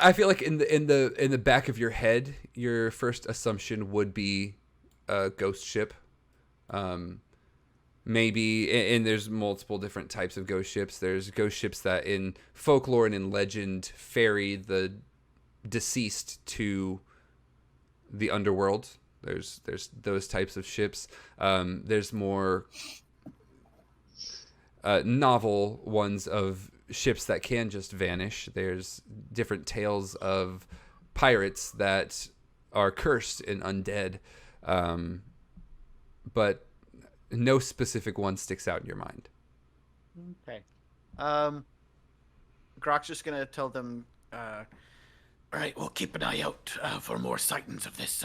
I feel like in the back of your head, your first assumption would be a ghost ship. Maybe, and there's multiple different types of ghost ships. There's ghost ships that in folklore and in legend ferry the deceased to the underworld. There's those types of ships. There's more novel ones of ships that can just vanish. There's different tales of pirates that are cursed and undead, but no specific one sticks out in your mind. Okay. Grok's just gonna tell them. All right, we'll keep an eye out for more sightings of this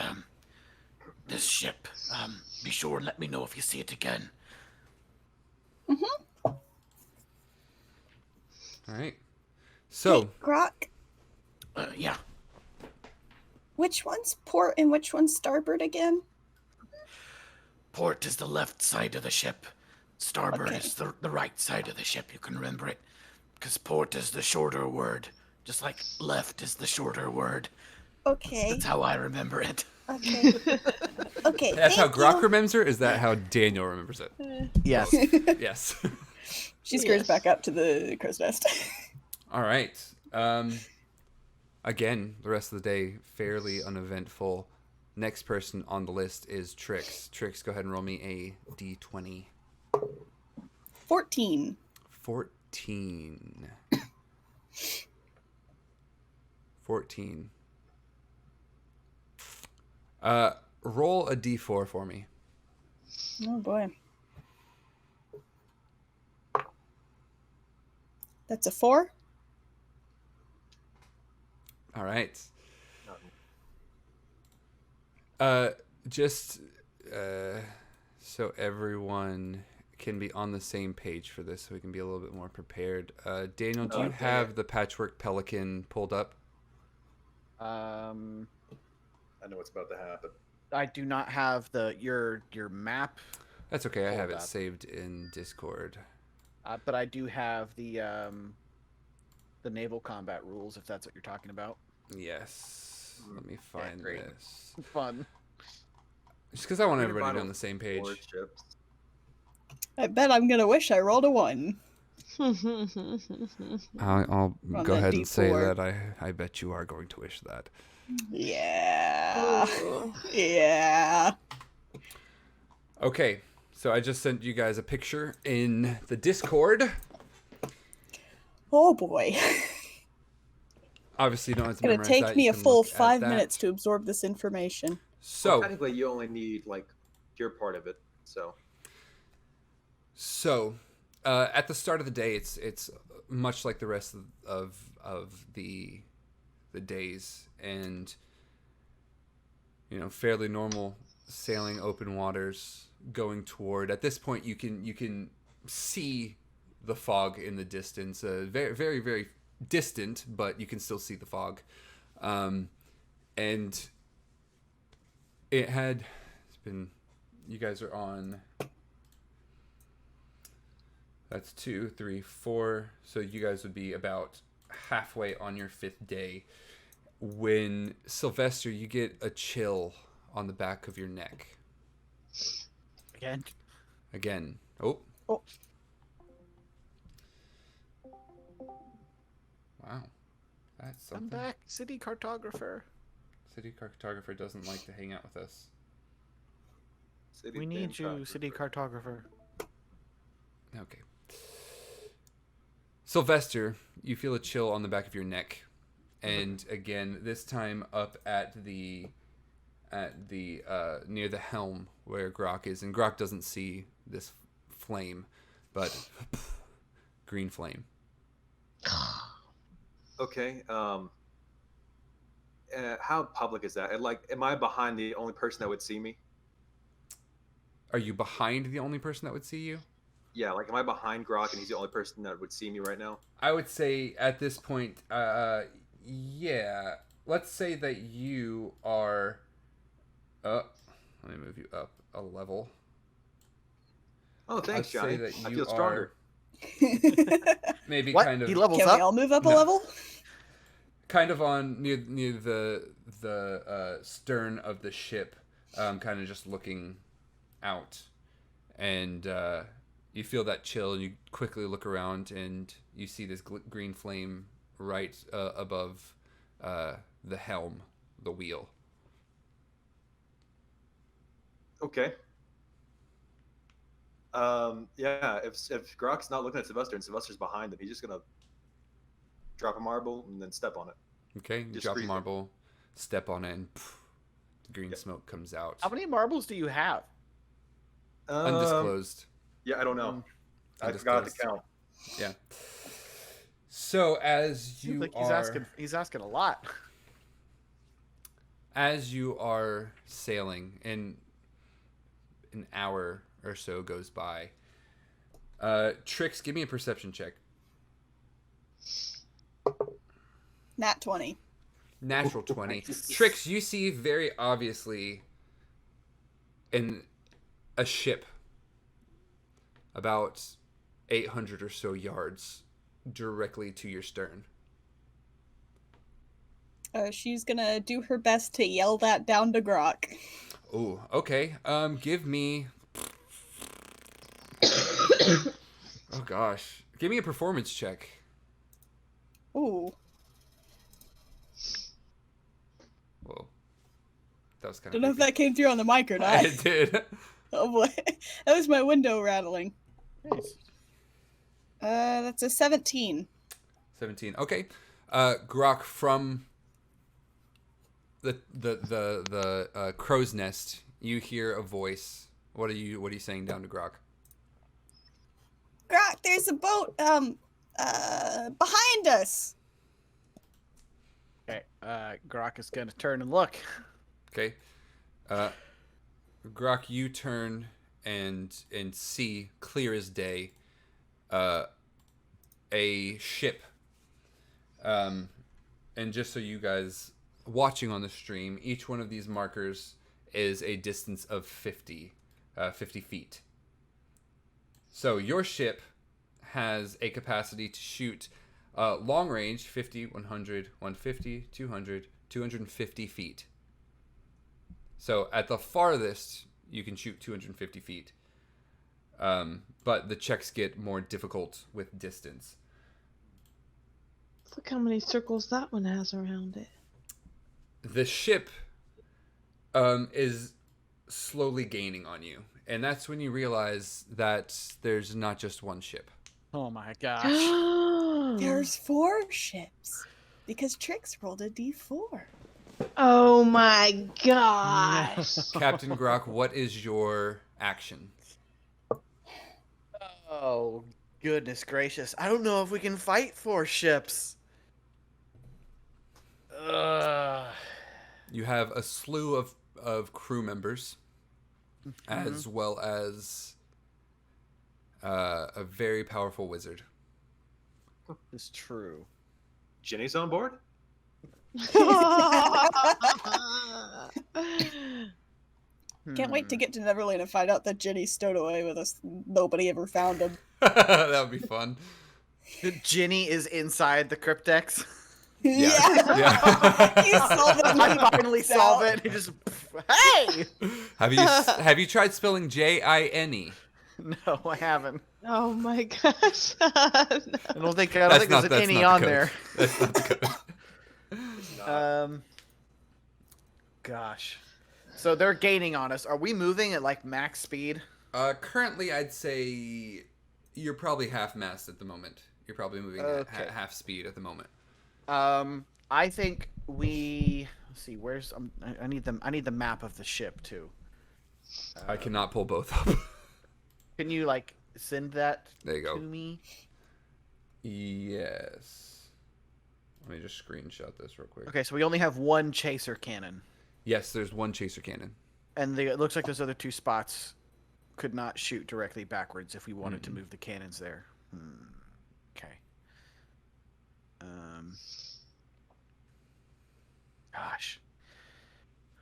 this ship. Be sure and let me know if you see it again. All right. So, Hey, Grok, Yeah. which one's port and which one's starboard again? Port is the left side of the ship. Starboard Okay. is the right side of the ship. You can remember it. Because port is the shorter word. Just like left is the shorter word. Okay. That's how I remember it. Okay. Okay. that's how thank Grok you. remembers it? Is that how Daniel remembers it? Yes. Yes. She scurries Yes. back up to the crow's nest. All right. Again, the rest of the day, fairly uneventful. Next person on the list is Tricks. Tricks, go ahead and roll me a d20. 14. 14. 14. Roll a d4 for me. Oh boy. That's a 4. All right. Nothing. Just so everyone can be on the same page for this, so we can be a little bit more prepared. Daniel, do you have the Patchwork Pelican pulled up? I I know what's about to happen. do not have your map, That's okay. I have it Pulled up. saved in Discord. but I do have the naval combat rules, if that's what you're talking about. Yes. Let me find great. this. Fun. Just because I want Read everybody to be about on the same page. 4 ships. I bet I'm gonna wish I rolled a 1. I'll On go that ahead and say D4. that I bet you are going to wish that. Yeah. Yeah. Okay, so I just sent you guys a picture in the Discord. Oh boy. Obviously, you don't have It's to gonna memorize take that. me You a can full look at 5 that. minutes to absorb this information. So, Technically, you only need like your part of it. So, at the start of the day, it's much like the rest of the days, and fairly normal sailing open waters, going toward. At this point, you can see the fog in the distance, very very very distant, but you can still see the fog, and it's been. You guys are on. That's 2, 3, 4. So you guys would be about halfway on your 5th day when, Sylvester, you get a chill on the back of your neck. Again. Oh. Oh. Wow. That's something. I'm back, city cartographer. City cartographer doesn't like to hang out with us. City We need you, cartographer. city cartographer. Okay. Sylvester, you feel a chill on the back of your neck, and again, this time up at the near the helm where Grok is, and Grok doesn't see this flame, but green flame. Okay. how public is that? And, like, am I behind the only person that would see me? Are you behind the only person that would see you? Yeah, like, am I behind Grok and he's the only person that would see me right now? I would say at this point, yeah. Let's say that you are. Let me move you up a level. Oh, thanks, I'd say Johnny. that I you feel stronger. maybe What? kind of. He levels Can up? we all move up a No. level? Kind of on near the stern of the ship, kind of just looking out, and you feel that chill, and you quickly look around, and you see this green flame right above the helm, the wheel. Okay. Yeah, if Grok's not looking at Sylvester and Sylvester's behind him, he's just gonna drop a marble and then step on it. Okay, you drop a Discreetly. marble, step on it, and the green smoke comes out. How many marbles do you have? Undisclosed. Yeah, I don't know. I forgot to Undisclosed. count. Yeah. So as you Like he's asking a lot. as you are sailing, and an hour or so goes by, Tricks, give me a perception check. Nat 20. Natural 20. Tricks, you see very obviously a ship about 800 or so yards directly to your stern. She's gonna do her best to yell that down to Grok. Oh, okay. Give me. Oh gosh, give me a performance check. Ooh. Whoa, that was kind Don't of. know if that came through on the mic or not. It did. Oh boy. That was my window rattling. Nice. That's a 17. 17. Okay. Grok, from the crow's nest, you hear a voice. What are you saying down to Grok? Grok, there's a boat, behind us. Okay, Grok is gonna turn and look. Okay. Grok, you turn and see clear as day a ship. And just so you guys watching on the stream, each one of these markers is a distance of 50 feet. So your ship has a capacity to shoot long range 50, 100, 150, 200, 250 feet. So at the farthest, you can shoot 250 feet. But the checks get more difficult with distance. Look how many circles that one has around it. The ship is slowly gaining on you. And that's when you realize that there's not just one ship. Oh my gosh. There's 4 ships. Because Trix rolled a d4. Oh my gosh. Captain Grok, what is your action? Oh, goodness gracious. I don't know if we can fight 4 ships. You have a slew of crew members, as well as a very powerful wizard. It's true. Jenny's on board? Can't wait to get to Neverland and find out that Jenny stowed away with us. Nobody ever found him. That would be fun. Ginny is inside the cryptex. Yeah. Yeah. You solve it. I finally solve it. He just, hey! Have you tried spelling Jine? No, I haven't. Oh my gosh. No. I don't think there's an any on there. That's not the code. Gosh. So they're gaining on us. Are we moving at like max speed? Currently, I'd say you're probably half mast at the moment. You're probably moving at half speed at the moment. I think we. Let's see. Where's I need the map of the ship too. I cannot pull both up. Can you like send that There you go. to me? Yes. Let me just screenshot this real quick. Okay, so we only have one chaser cannon. Yes, there's one chaser cannon. And it looks like those other 2 spots could not shoot directly backwards if we wanted to move the cannons there. Okay. Gosh.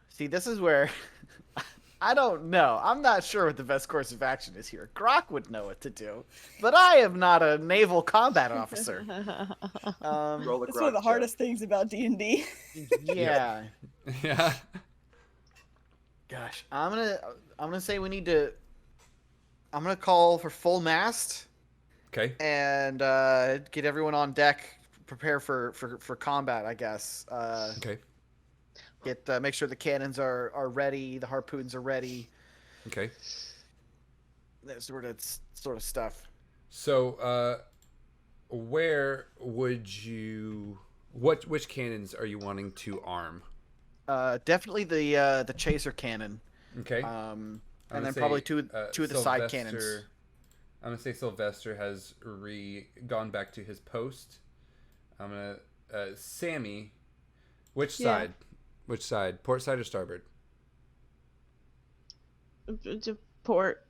See, this is where I don't know. I'm not sure what the best course of action is here. Grak would know what to do, but I am not a naval combat officer. Roll the It's Grak one of the check. hardest things about D&D. Yeah. Yeah. Gosh, I'm gonna say we need to. I'm gonna call for full mast Okay. and get everyone on deck. Prepare for combat, I guess. Okay. Make sure the cannons are ready, the harpoons are ready, Okay. that sort of stuff. So, where would you? Which cannons are you wanting to arm? Definitely the chaser cannon. Okay. And then probably two of the side cannons. I'm gonna say Sylvester has gone back to his post. I'm gonna Sammy. Which Yeah. side? Which side? Port side or starboard? To port.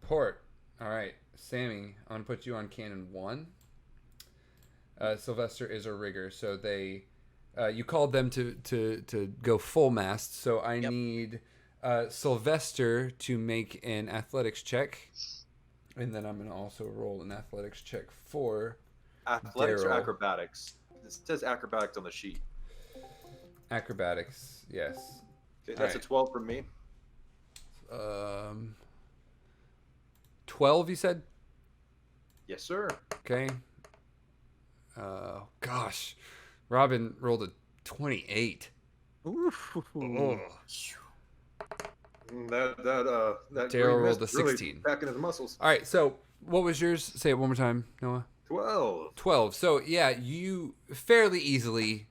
Port. All right, Sammy. I'm gonna put you on cannon 1. Sylvester is a rigger, so they. You called them to go full mast, so I need Sylvester to make an athletics check, and then I'm gonna also roll an athletics check for Athletics or Daryl. acrobatics? It says acrobatics on the sheet. acrobatics. Yes. Okay, that's Alright. a 12 from me. 12. You said. Yes, sir. Okay. Gosh, Robin rolled a 28. Ooh. That Daryl green rolled mist a really 16. Packing his muscles. All right, so what was yours? Say it one more time, Noah. 12. 12. So yeah, you fairly easily,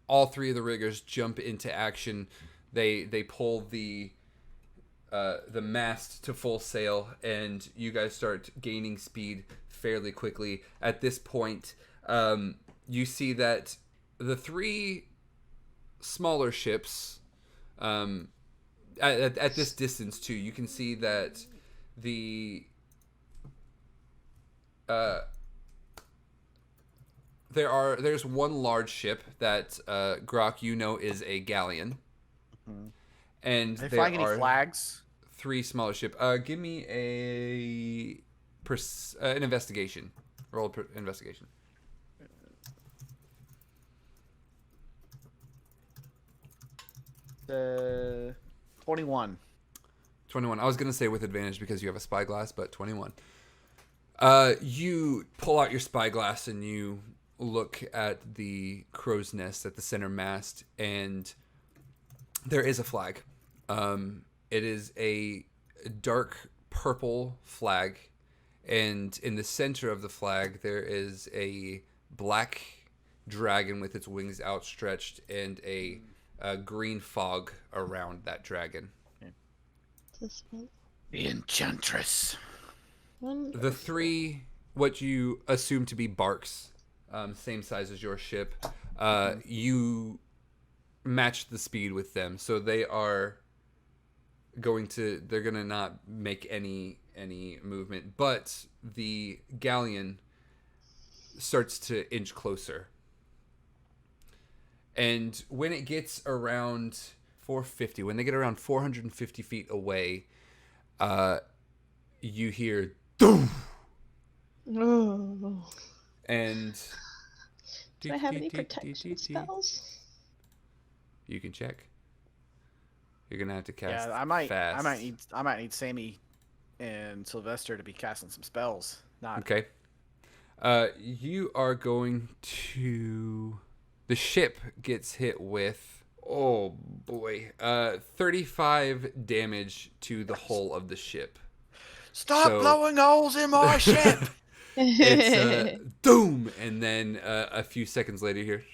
all 3 of the riggers jump into action. They pull the mast to full sail, and you guys start gaining speed fairly quickly. At this point, you see that the 3 smaller ships, at this distance too, you can see that there's one large ship that Grak, is a galleon, and Are they there flying any are flags? 3 smaller ship. Give me an investigation. Roll investigation. Uh, 21. 21. I was going to say with advantage because you have a spyglass, but 21. You pull out your spyglass and you look at the crow's nest at the center mast, and there is a flag. It is a dark purple flag, and in the center of the flag there is a black dragon with its wings outstretched and a green fog around that dragon. This one. The Enchantress. The 3, what you assume to be barks, same size as your ship, you match the speed with them, so they're gonna not make any movement, but the galleon starts to inch closer, and when it gets around 450, when they get around 450 feet away, you hear "Doom!" Oh. and Do I have any protection spells? you can check. You're gonna have to cast. Yeah, I might fast. need Sammy and Sylvester to be casting some spells. Not Okay. You are going to. The ship gets hit with. Oh boy. 35 damage to the hull of the ship. Stop So- blowing holes in my ship! It's doom, and then a few seconds later, you hear,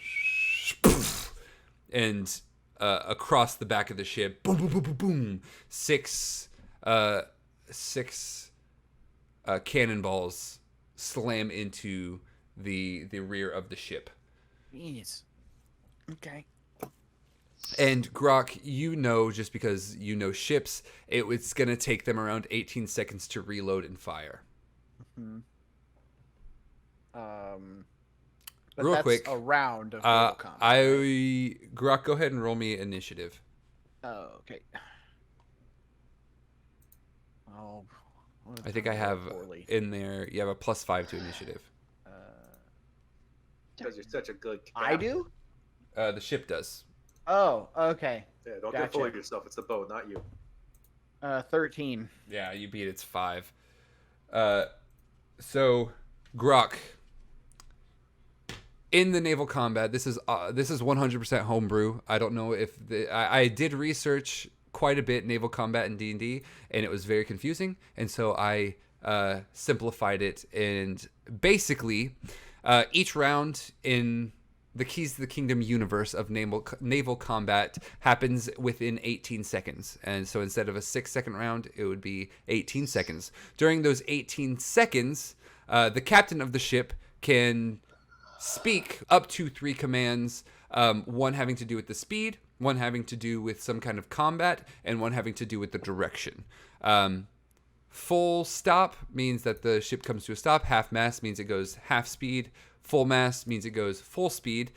and across the back of the ship, boom, boom, boom, boom, boom, six cannonballs slam into the rear of the ship. Jeez. Okay. And Grok, you know, just because you know ships, it's going to take them around 18 seconds to reload and fire. Mm-hmm. But Real that's quick, a round of naval combat. Right? Grok, go ahead and roll me initiative. Oh, okay. Oh, I think I have in there. You have a +5 to initiative. Because you're such a good I captain. do. The ship does. Oh, okay. Yeah, don't Gotcha. get full of yourself. It's the boat, not you. 13. Yeah, you beat its 5. So, Grok, in the naval combat, this is 100% homebrew. I don't know if I did research quite a bit naval combat in D&D, and it was very confusing, and so I simplified it. And basically, each round in the Keys to the Kingdom universe of naval combat happens within 18 seconds. And so instead of a 6-second round, it would be 18 seconds. During those 18 seconds, the captain of the ship can speak up to 3 commands, one having to do with the speed, one having to do with some kind of combat, and one having to do with the direction. Full stop means that the ship comes to a stop. Half mast means it goes half speed. Full mast means it goes full speed.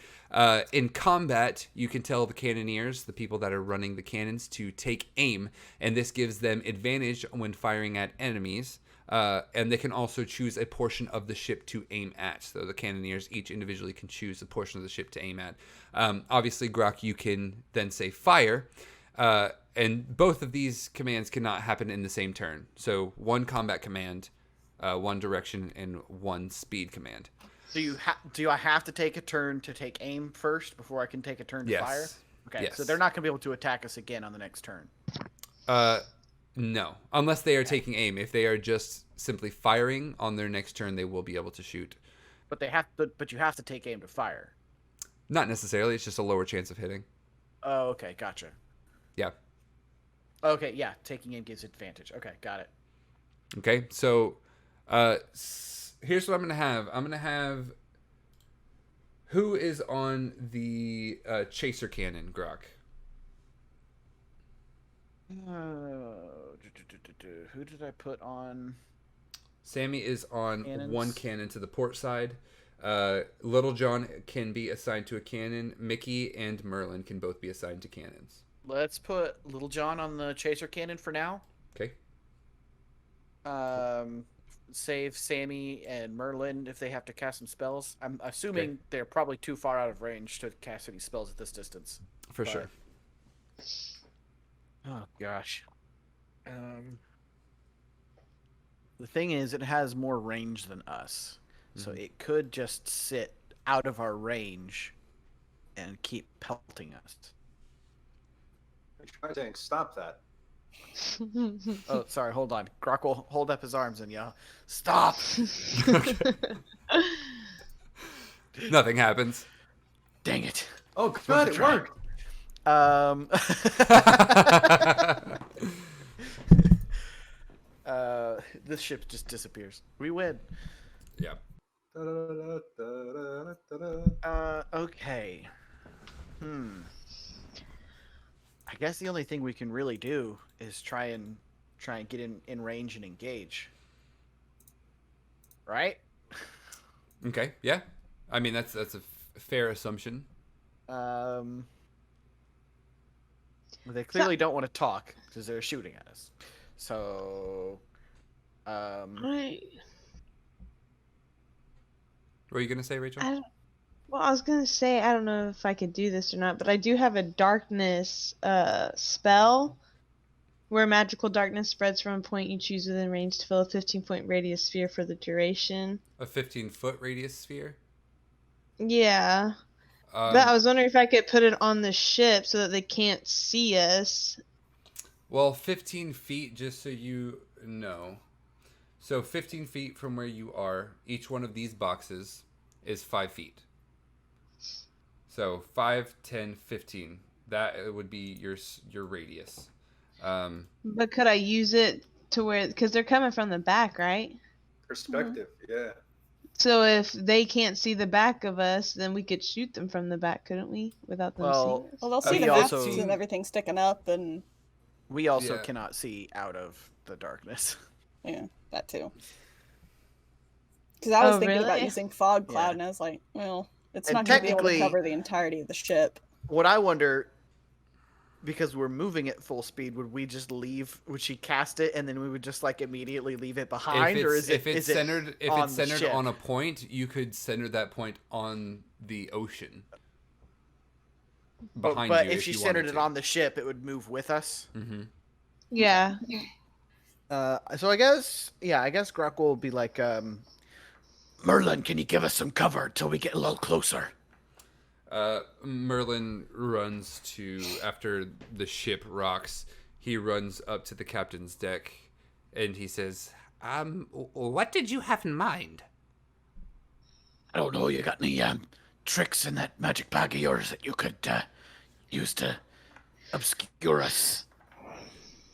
In combat, you can tell the cannoneers, the people that are running the cannons, to take aim, and this gives them advantage when firing at enemies. And they can also choose a portion of the ship to aim at. So the cannoneers each individually can choose a portion of the ship to aim at. Obviously, Grok, you can then say fire. And both of these commands cannot happen in the same turn. So one combat command, one direction, and one speed command. Do I have to take a turn to take aim first before I can take a turn to fire? Okay, yes. So they're not going to be able to attack us again on the next turn. No, unless they are taking aim. If they are just simply firing on their next turn, they will be able to shoot. But you have to take aim to fire. Not necessarily. It's just a lower chance of hitting. Oh, okay, gotcha. Yeah. Okay, yeah, taking aim gives advantage. Okay, got it. Okay, so here's what I'm gonna have. I'm gonna have who is on the chaser cannon, Grok. Who did I put on? Sammy is on Cannons. one cannon to the port side. Little John can be assigned to a cannon. Mickey and Merlin can both be assigned to cannons. Let's put Little John on the chaser cannon for now. Okay. Save Sammy and Merlin if they have to cast some spells. I'm assuming they're probably too far out of range to cast any spells at this distance. For sure. Oh gosh. The thing is, it has more range than us, so it could just sit out of our range and keep pelting us. I'm saying stop that. Oh, sorry. Hold on. Grok will hold up his arms and yell, "Stop!" Nothing happens. Dang it. Oh, good, it worked. This ship just disappears. We win. Yeah. Okay. I guess the only thing we can really do is try and get in range and engage. Right? Okay. Yeah. I mean, that's a fair assumption. They clearly don't want to talk because they're shooting at us. So, Right. What were you gonna say, Rachel? Well, I was gonna say I don't know if I could do this or not, but I do have a darkness spell where magical darkness spreads from a point you choose within range to fill a 15-point radius sphere for the duration. A 15-foot radius sphere. Yeah. But I was wondering if I could put it on the ship so that they can't see us. Well, 15 feet, just so you know. So 15 feet from where you are, each one of these boxes is 5 feet. So 5, 10, 15. That would be your radius. But could I use it to where... Because they're coming from the back, right? Perspective, yeah. So if they can't see the back of us, then we could shoot them from the back, couldn't we? Without them seeing us? Well, they'll see We the masts also- and everything sticking up, and We also Yeah. cannot see out of the darkness. yeah, that too. Because I was Oh, thinking about really? using fog cloud, Yeah. and I was like, well, it's And not going to be able to technically- cover the entirety of the ship. What I wonder, because we're moving at full speed, would we just leave? Would she cast it and then we would just like immediately leave it behind, or is it if it's is it centered if on it's the centered ship? on a point, you could center that point on the ocean behind But you. if she you centered wanted it to. on the ship, it would move with us. Mm-hmm. Yeah. So I guess Grok will be like, Merlin, can you give us some cover till we get a little closer? Merlin runs to, after the ship rocks, he runs up to the captain's deck and he says, what did you have in mind? I don't know. You got any tricks in that magic bag of yours that you could use to obscure us?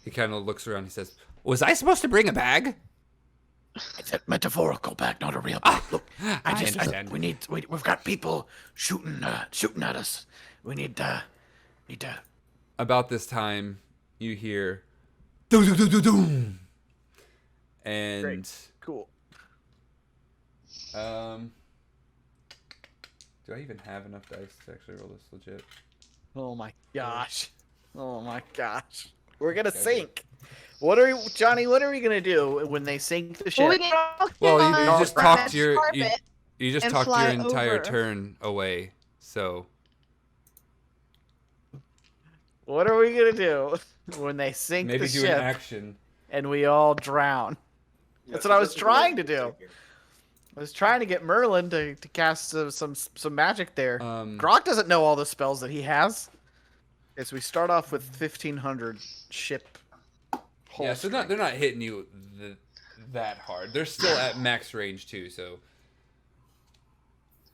He kind of looks around. He says, was I supposed to bring a bag? It's a metaphorical bag, not a real bag. Look, I understand. we've got people shooting at us. We need to. About this time, you hear, doom, doom, doom, doom, doom. And, Great. Cool. do I even have enough dice to actually roll this legit? Oh my gosh. We're gonna sink. Johnny? What are we gonna do when they sink the ship? Well, we can all get Well, on you just the talked your carpet. you just and talked your fly entire over. turn away. So What are we gonna do when they sink maybe the do an ship action. and we all drown? That's what I was trying to do. I was trying to get Merlin to cast some magic there. Grok doesn't know all the spells that he has. Okay, so we start off with 1,500 ship. Yeah, so they're not hitting you that hard. They're still at max range too. So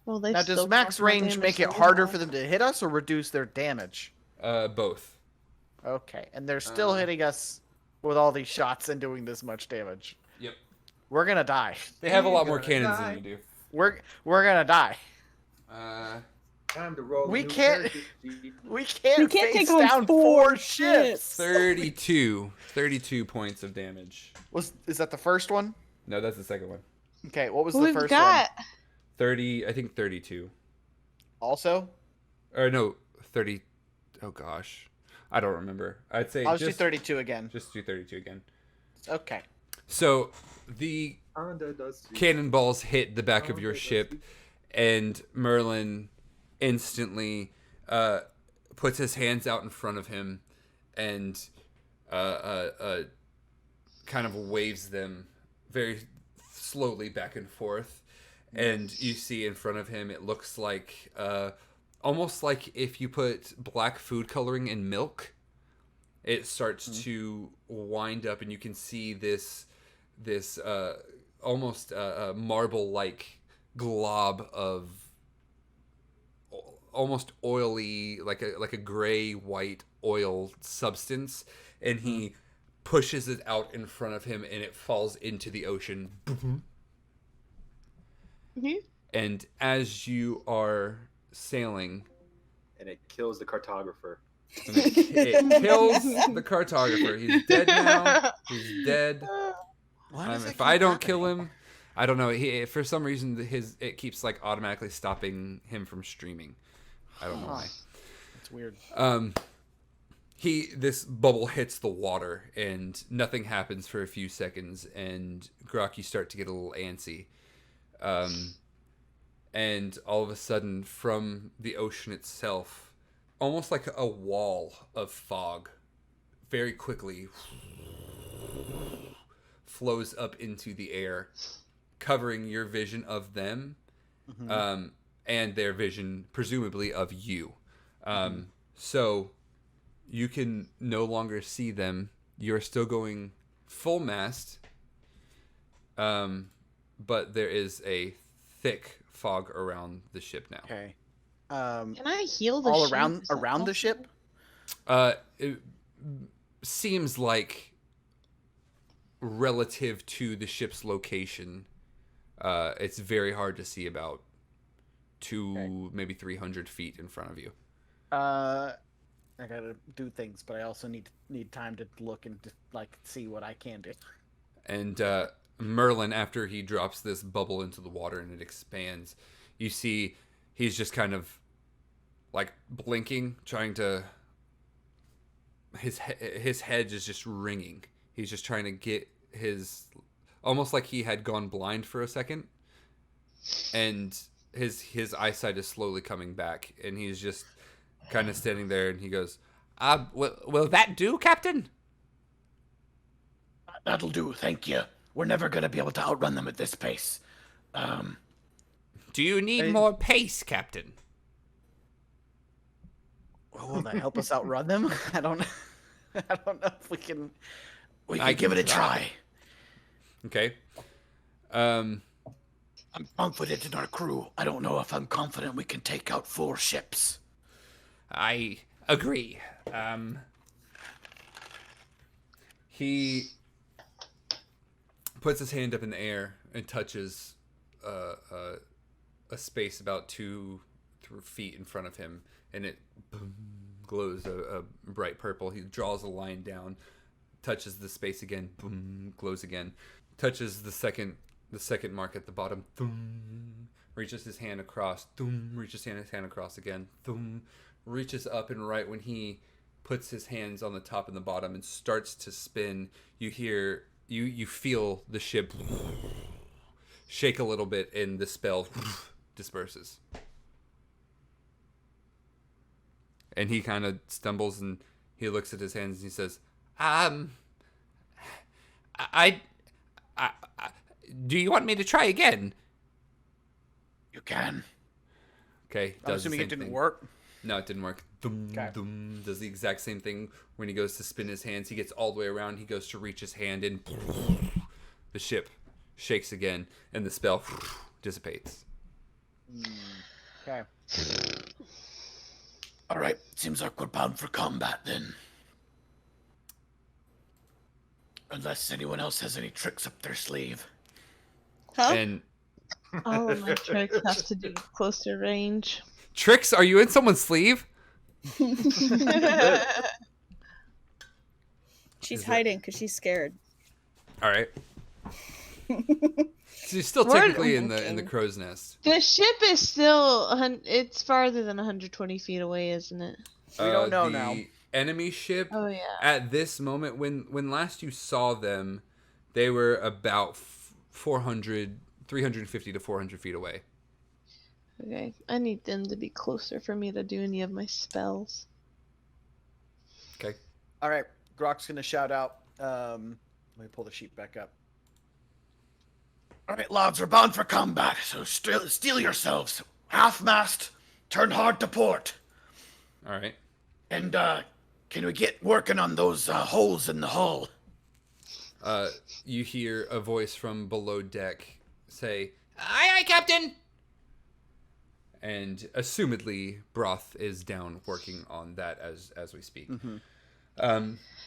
Well, they Now, still does max cost more range damage make it than we harder have. for them to hit us or reduce their damage? both. Okay, and they're still hitting us with all these shots and doing this much damage. Yep. We're gonna die. They have a lot more Gonna cannons die. than you do. We're gonna die. Time to roll. We the new can't- character sheet. We can't take face on down 4 ships. 32 points of damage. Is that the first one? No, that's the second one. Okay, what was Well, the we've first got 30, I think 32. one? Also, Or no, 30. Oh gosh. I don't remember. I'd say I'll just do 32 again. Just do 32 again. Okay. So the Honda does see. cannonballs hit the back of your ship, and Merlin instantly puts his hands out in front of him and kind of waves them very slowly back and forth. And you see in front of him, it looks like almost like if you put black food coloring in milk, it starts to wind up, and you can see this almost marble-like glob of almost oily, like a gray-white oil substance, and he pushes it out in front of him, and it falls into the ocean. And as you are sailing, And it kills the cartographer. it kills the cartographer. He's dead now. He's dead. If I don't kill him, I don't know. For some reason, it keeps like automatically stopping him from streaming. I don't know why. That's weird. This bubble hits the water and nothing happens for a few seconds, and Grok, you start to get a little antsy. And all of a sudden, from the ocean itself, almost like a wall of fog, very quickly flows up into the air, covering your vision of them, and their vision, presumably, of you. So you can no longer see them. You're still going full mast, but there is a thick fog around the ship now. Okay. Can I heal the All ship? around Is that the possible? ship? It seems like relative to the ship's location, It's very hard to see about 2, maybe 300 feet in front of you. I gotta do things, but I also need time to look and see what I can do. And Merlin, after he drops this bubble into the water and it expands, you see he's just kind of like blinking, trying to. His head is just ringing. He's just trying to get almost like he had gone blind for a second, and his eyesight is slowly coming back, and he's just kind of standing there, and he goes, will that do, Captain? That'll do, thank you. We're never gonna be able to outrun them at this pace. Do you need more pace, Captain? Will that help us outrun them? I don't know if we can. We can give it a try. Okay. I'm confident in our crew. I don't know if I'm confident we can take out 4 ships. I agree. He puts his hand up in the air and touches a space about 2 feet in front of him, and it glows a bright purple. He draws a line down, touches the space again, boom, glows again, touches the second mark at the bottom, boom, reaches his hand across, boom, reaches his hand across again, boom, reaches up, and right when he puts his hands on the top and the bottom and starts to spin, you feel the ship shake a little bit, and the spell disperses. And he kind of stumbles, and he looks at his hands and he says, do you want me to try again? You can. Okay. I'm assuming it didn't work. No, it didn't work. Dum, Okay. dum, does the exact same thing when he goes to spin his hands. He gets all the way around. He goes to reach his hand, and the ship shakes again, and the spell dissipates. Okay. All right, seems like we're bound for combat then. Unless anyone else has any tricks up their sleeve. Huh? And All of my tricks have to do with closer range. Tricks, are you in someone's sleeve? She's hiding because she's scared. All right. So you're still technically in the crow's nest. The ship is still, it's farther than 120 feet away, isn't it? We don't know the now. Enemy ship. Oh, yeah. At this moment, when last you saw them, they were about 350 to 400 feet away. Okay, I need them to be closer for me to do any of my spells. Okay. All right. Grok's gonna shout out. Let me pull the sheet back up. All right, lads, we're bound for combat, so steel yourselves. Half-mast, turn hard to port. All right. And, can we get working on those holes in the hull? You hear a voice from below deck say, "Aye, aye, Captain." And assumedly, Broth is down working on that as we speak. Mm-hmm.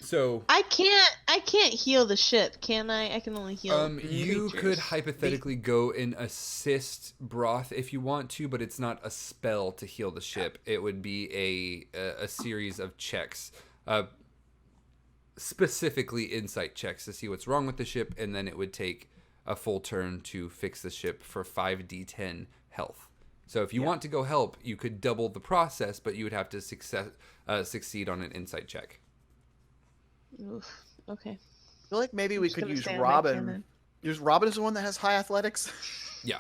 So I can't heal the ship, can I? I can only heal you creatures. could hypothetically go and assist Broth if you want to, but it's not a spell to heal the ship. It would be a series of checks, specifically insight checks to see what's wrong with the ship, and then it would take a full turn to fix the ship for 5d10 health. So if you want to go help, you could double the process, but you would have to succeed on an insight check. Oof. Okay. I feel like maybe we just could gonna use stay on my Robin. cannon. Use Robin as the one that has high athletics. Yeah.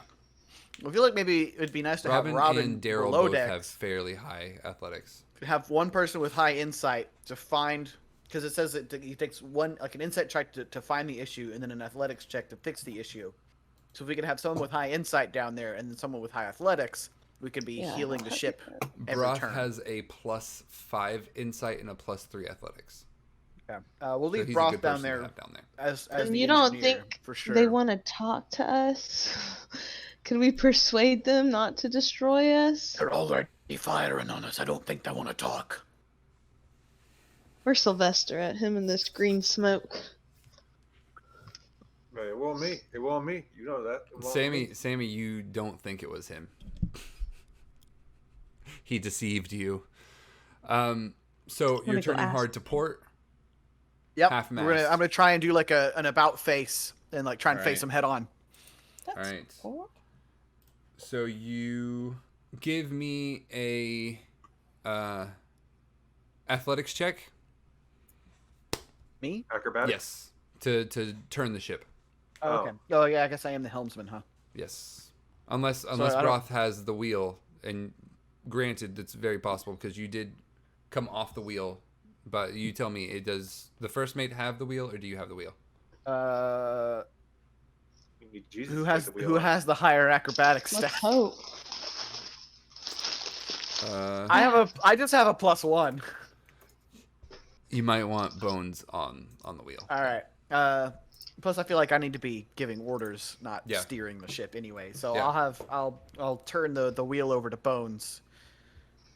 I feel like maybe it'd be nice to have Robin and Daryl below both decks. have fairly high athletics. Have one person with high insight to find, because it says that he takes one, like an insight check to find the issue, and then an athletics check to fix the issue. So if we could have someone with high insight down there, and then someone with high athletics, we could be healing the ship every Broth turn. has a +5 insight and a +3 athletics. Okay. We'll leave he's a Broth good down person to there, have down there. as And the you don't engineer, think for sure. they want to talk to us? Can we persuade them not to destroy us? They're already firing on us. I don't think they want to talk. Where's Sylvester at? Him and this green smoke. Man, it wasn't me. It wasn't me. You know that. It wasn't me. Sammy, you don't think it was him. He deceived you. So you're go turning ask hard to port. Yep. Half I'm mast. gonna try and do like an about face and like try and face Alright. him head on. That's All right. cool. So you give me a athletics check. Me? Acrobatics. Yes. To turn the ship. Oh, okay. Oh yeah, I guess I am the helmsman, huh? Yes. Unless I don't- Roth has the wheel, and granted, that's very possible because you did come off the wheel. But you tell me, does the first mate have the wheel, or do you have the wheel? Jesus, Who take has the wheel who out. has the higher acrobatics Let's stat? hope. I just have a +1. You might want Bones on the wheel. All right. Plus, I feel like I need to be giving orders, not Yeah. steering the ship anyway. So Yeah. I'll turn the wheel over to Bones,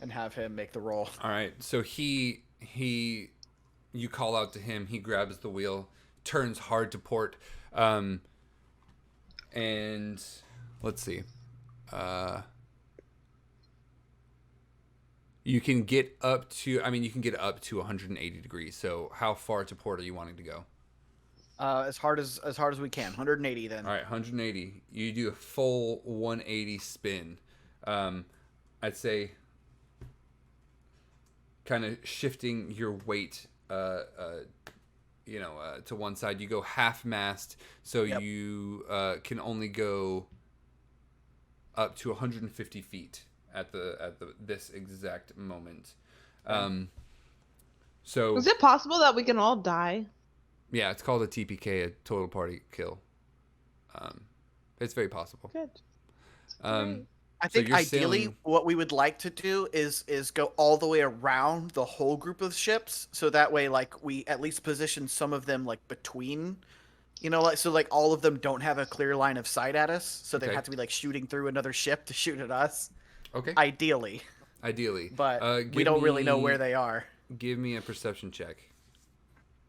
and have him make the roll. All right. So you call out to him. He grabs the wheel, turns hard to port, and let's see. You can get up to. I mean, you can get up to 180 degrees. So how far to port are you wanting to go? As hard as we can. 180 then. All right, 180. You do a full 180 spin. I'd say kind of shifting your weight, to one side. You go half mast, so Yep. you can only go up to 150 feet at this exact moment. So Is it possible that we can all die? yeah, it's called a TPK, a total party kill. It's very possible. Good. I So think you're ideally sailing- what we would like to do is go all the way around the whole group of ships, so that way like we at least position some of them like between, like all of them don't have a clear line of sight at us, so they Okay. have to be like shooting through another ship to shoot at us. Okay. Ideally, But we don't really know where they are. Give me a perception check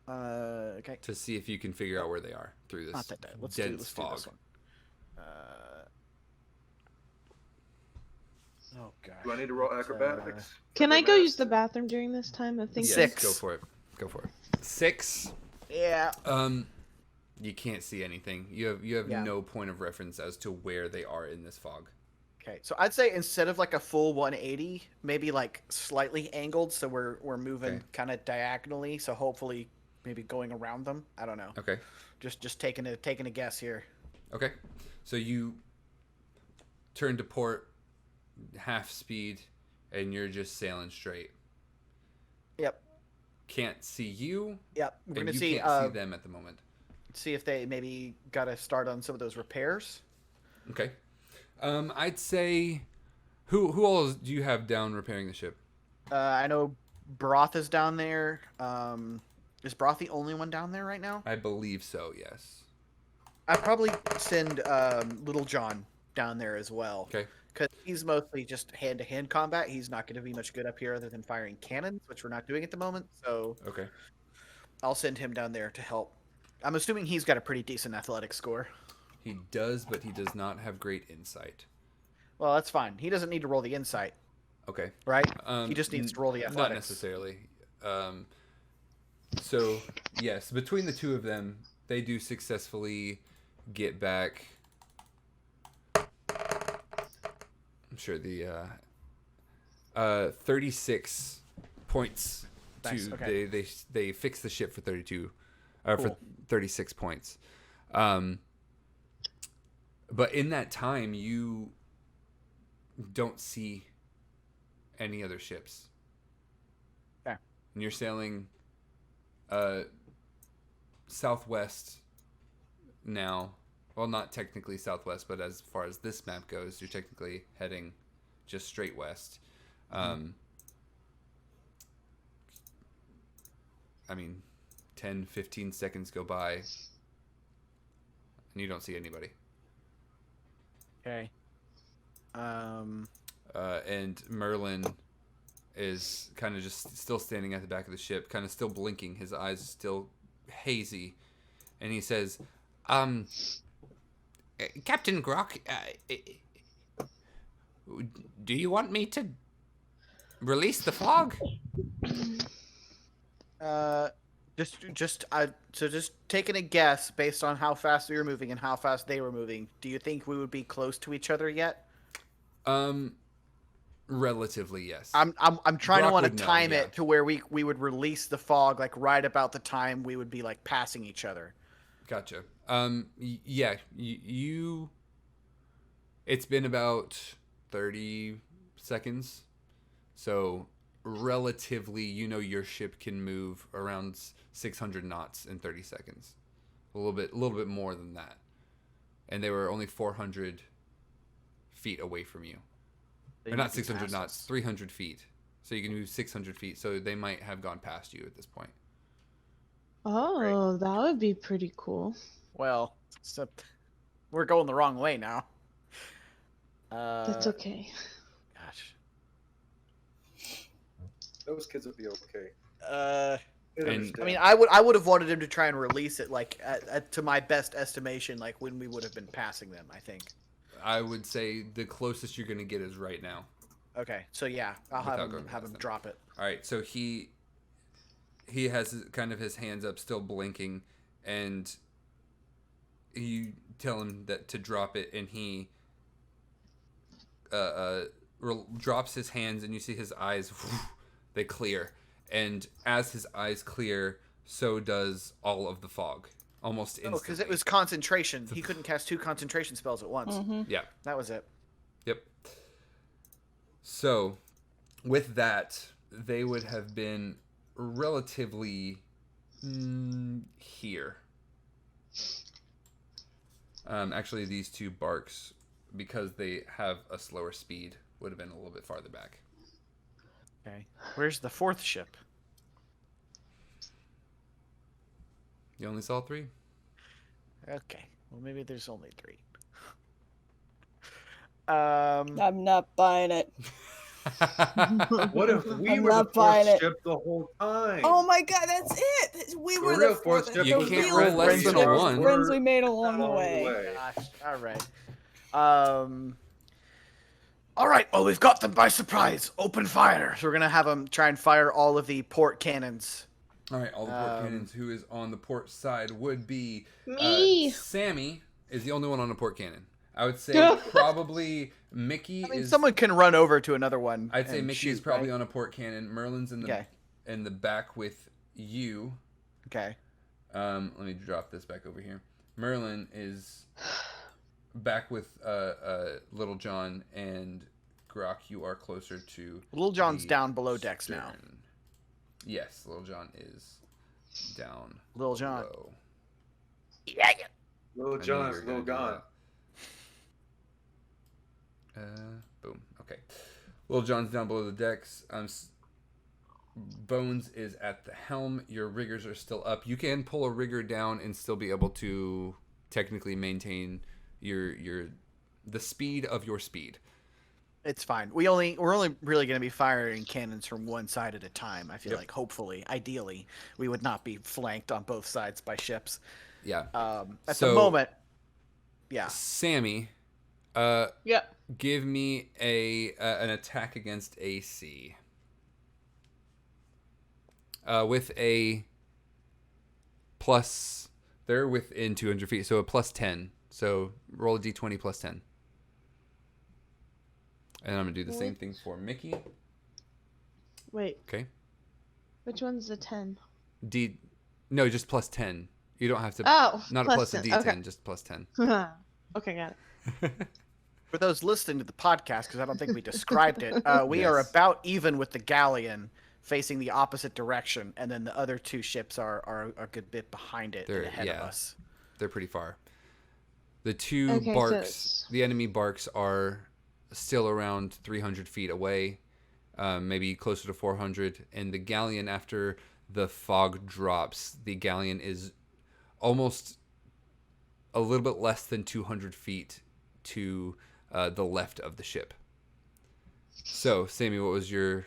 Okay. to see if you can figure out where they are through this Not that bad. Let's dense do fog. this one. Oh god. Do I need to roll acrobatics? Can I go use the bathroom during this time? I think Yes, 6. Go for it. Go for it. 6. Yeah. You can't see anything. You have Yeah. no point of reference as to where they are in this fog. Okay, so I'd say instead of like a full 180, maybe like slightly angled, so we're moving Okay. kind of diagonally. So hopefully, maybe going around them. I don't know. Okay. Just taking a guess here. Okay. So you turn to port half speed and you're just sailing straight. Yep. Can't see you. Yep. We're And gonna you see can't see them at the moment. see if they maybe got to start on some of those repairs. Okay. I'd say who all do you have down repairing the ship? I know Broth is down there. Is Broth the only one down there right now? I believe so, yes. I'd probably send Little John down there as well. Okay. Because he's mostly just hand-to-hand combat. He's not going to be much good up here other than firing cannons, which we're not doing at the moment. So Okay. I'll send him down there to help. I'm assuming he's got a pretty decent athletic score. He does, but he does not have great insight. Well, that's fine. He doesn't need to roll the insight, Okay. right? He just needs to roll the Not athletics. necessarily. So, yes, between the two of them, they do successfully get back. I'm sure the 36 points to Nice, okay. they fix the ship for 32 for Cool. 36 points. But in that time, you don't see any other ships. Okay. And you're sailing southwest now. Well, not technically southwest, but as far as this map goes, you're technically heading just straight west. I mean, 10, 15 seconds go by, and you don't see anybody. Okay. And Merlin is kind of just still standing at the back of the ship, kind of still blinking, his eyes still hazy, and he says, Captain Grok, do you want me to release the fog? Just taking a guess based on how fast we were moving and how fast they were moving. Do you think we would be close to each other yet? Relatively, yes. I'm trying to Brock want to would know, time yeah. it to where we would release the fog like right about the time we would be like passing each other. Gotcha. Yeah, you. It's been about 30 seconds, so relatively, your ship can move around 600 knots in 30 seconds, a little bit more than that, and they were only 400 feet away from you. Or not 600 knots, 300 feet. So you can move 600 feet. So they might have gone past you at this point. Oh, that would be pretty cool. Well, except we're going the wrong way now. That's okay. Gosh. Those kids would be okay. And- I mean, I would have wanted him to try and release it like to my best estimation, like when we would have been passing them. I think. I would say the closest you're going to get is right now. Okay, so yeah, I'll Without have going him past them. drop it. All right, so he has kind of his hands up, still blinking, and you tell him that to drop it, and he drops his hands, and you see his eyes, they clear, and as his eyes clear, so does all of the fog, almost instantly. Oh, because it was concentration. He couldn't cast 2 concentration spells at once. Yeah. That was it. Yep. So, with that, they would have been relatively here. Actually, these 2 barks, because they have a slower speed, would have been a little bit farther back. Okay. Where's the 4th ship? You only saw 3? Okay. Well, maybe there's only 3. I'm not buying it. What if we I'm were the not buying fourth it. ship the whole time? Oh my god, that's it! We were real, the fourth ship You was can't the roll red less than a stars 1. were Friends we made along the along way. Gosh. All right. All right, well, we've got them by surprise. Open fire. So we're gonna have them try and fire all of the port cannons. All right, all the port cannons. Who is on the port side would be Me. Sammy is the only one on a port cannon. I would say probably Mickey I mean, is. someone can run over to another one. I'd say and Mickey shoot, is probably right? on a port cannon. Merlin's in the Okay. back with you. Okay. Let me drop this back over here. Merlin is back with Little John, and Grok, you are closer to. Little John's the down below decks now. stern. Yes, Little John is down. Little John. below. Little I knew you John's were little gonna do gone. Boom. Okay. Little John's down below the decks. Bones is at the helm. Your riggers are still up. You can pull a rigger down and still be able to technically maintain the speed of your speed. It's fine. We're only really going to be firing cannons from one side at a time. I feel Yep. like hopefully, ideally, we would not be flanked on both sides by ships. Yeah. At So- the moment, yeah. Sammy, Yeah. give me an attack against AC. With a plus, they're within 200 feet, so a plus 10. So roll a d20 plus 10. And I'm going to do the same thing for Mickey. Wait, Okay. which one's the 10? No, just plus 10. You don't have to, Oh, not a plus plus a 10, d10, okay. just plus 10. Okay, got it. For those listening to the podcast, because I don't think we described it, we are Yes. about even with the galleon facing the opposite direction, and then the other 2 ships are a good bit behind it and They're- ahead of yeah. us. They're pretty far. The 2 Okay, so barks, it's- the enemy barks are still around 300 feet away, maybe closer to 400. And the galleon, after the fog drops, the galleon is almost a little bit less than 200 feet to the left of the ship. So, Sammy, what was your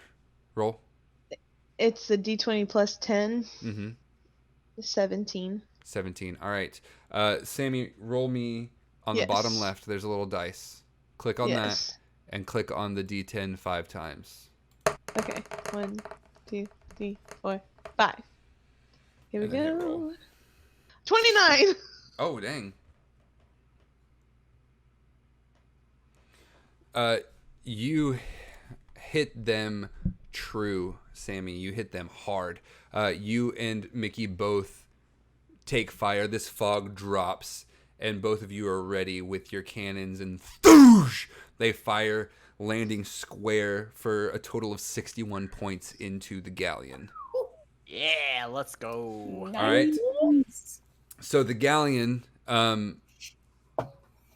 roll? It's the d20 plus 10, Mm-hmm. 17. 17. All right. Sammy, roll me on the bottom left. There's a little dice. Click on that and click on the D10 5 times. Okay. 1, 2, 3, 4, 5. Here we And then hit go. roll. 29. Oh, dang. You hit them true, Sammy. You hit them hard. You and Mickey both take fire. This fog drops, and both of you are ready with your cannons, and thoosh! They fire, landing square for a total of 61 points into the galleon. Yeah, let's go. Nice. All right. So the galleon,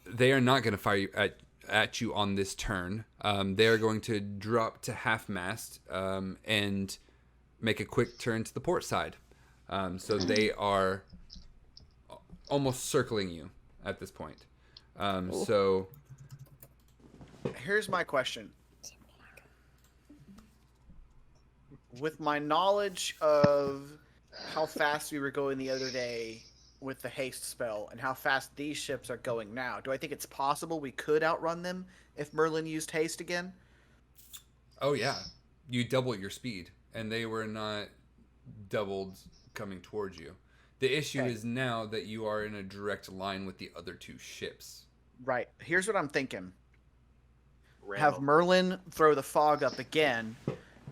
they are not going to fire you at you on this turn. They are going to drop to half mast and make a quick turn to the port side. So they are almost circling you at this point. So here's my question. With my knowledge of how fast we were going the other day with the haste spell and how fast these ships are going now, do I think it's possible we could outrun them if Merlin used haste again? Oh, yeah. You double your speed, and they were not doubled coming towards you. The issue is now that you are in a direct line with the other two ships. Right. Here's what I'm thinking. Randall. Have Merlin throw the fog up again.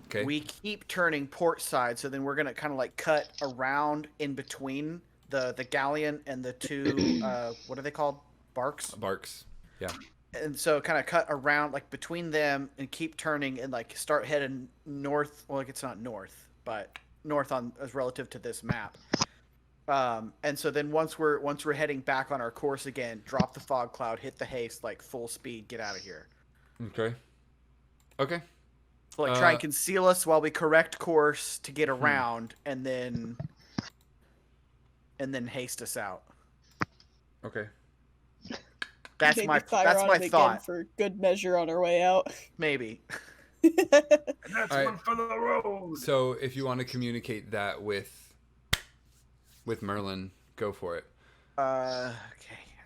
Okay. We keep turning port side, so then we're going to kind of like cut around in between the galleon and the two, what are they called? Barks? Barks. Yeah. And so kind of cut around like between them and keep turning and like start heading north. Well, like it's not north, but north on as relative to this map. And so then once we're heading back on our course again, drop the fog cloud, hit the haste, like full speed, get out of here. Okay. Okay. So like try and conceal us while we correct course to get around, and then haste us out. Okay. That's Maybe my fire on it again thought. for good measure on our way out. Maybe. And that's All right. one for the road. So if you want to communicate that with Merlin, go for it. Okay.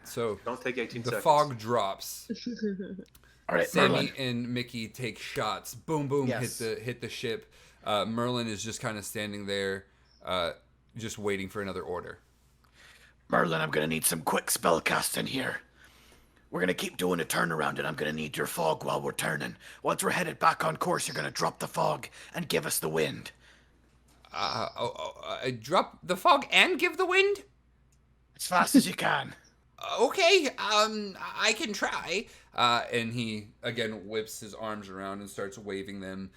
So Don't take 18 the seconds. fog drops. All right, Sammy Merlin. and Mickey take shots. Boom, boom, Yes. hit the ship. Merlin is just kind of standing there, just waiting for another order. Merlin, I'm gonna need some quick spell casting here. We're gonna keep doing a turnaround, and I'm gonna need your fog while we're turning. Once we're headed back on course, you're gonna drop the fog and give us the wind. Drop the fog and give the wind? As fast as you can. Okay, I can try. And he, again, whips his arms around and starts waving them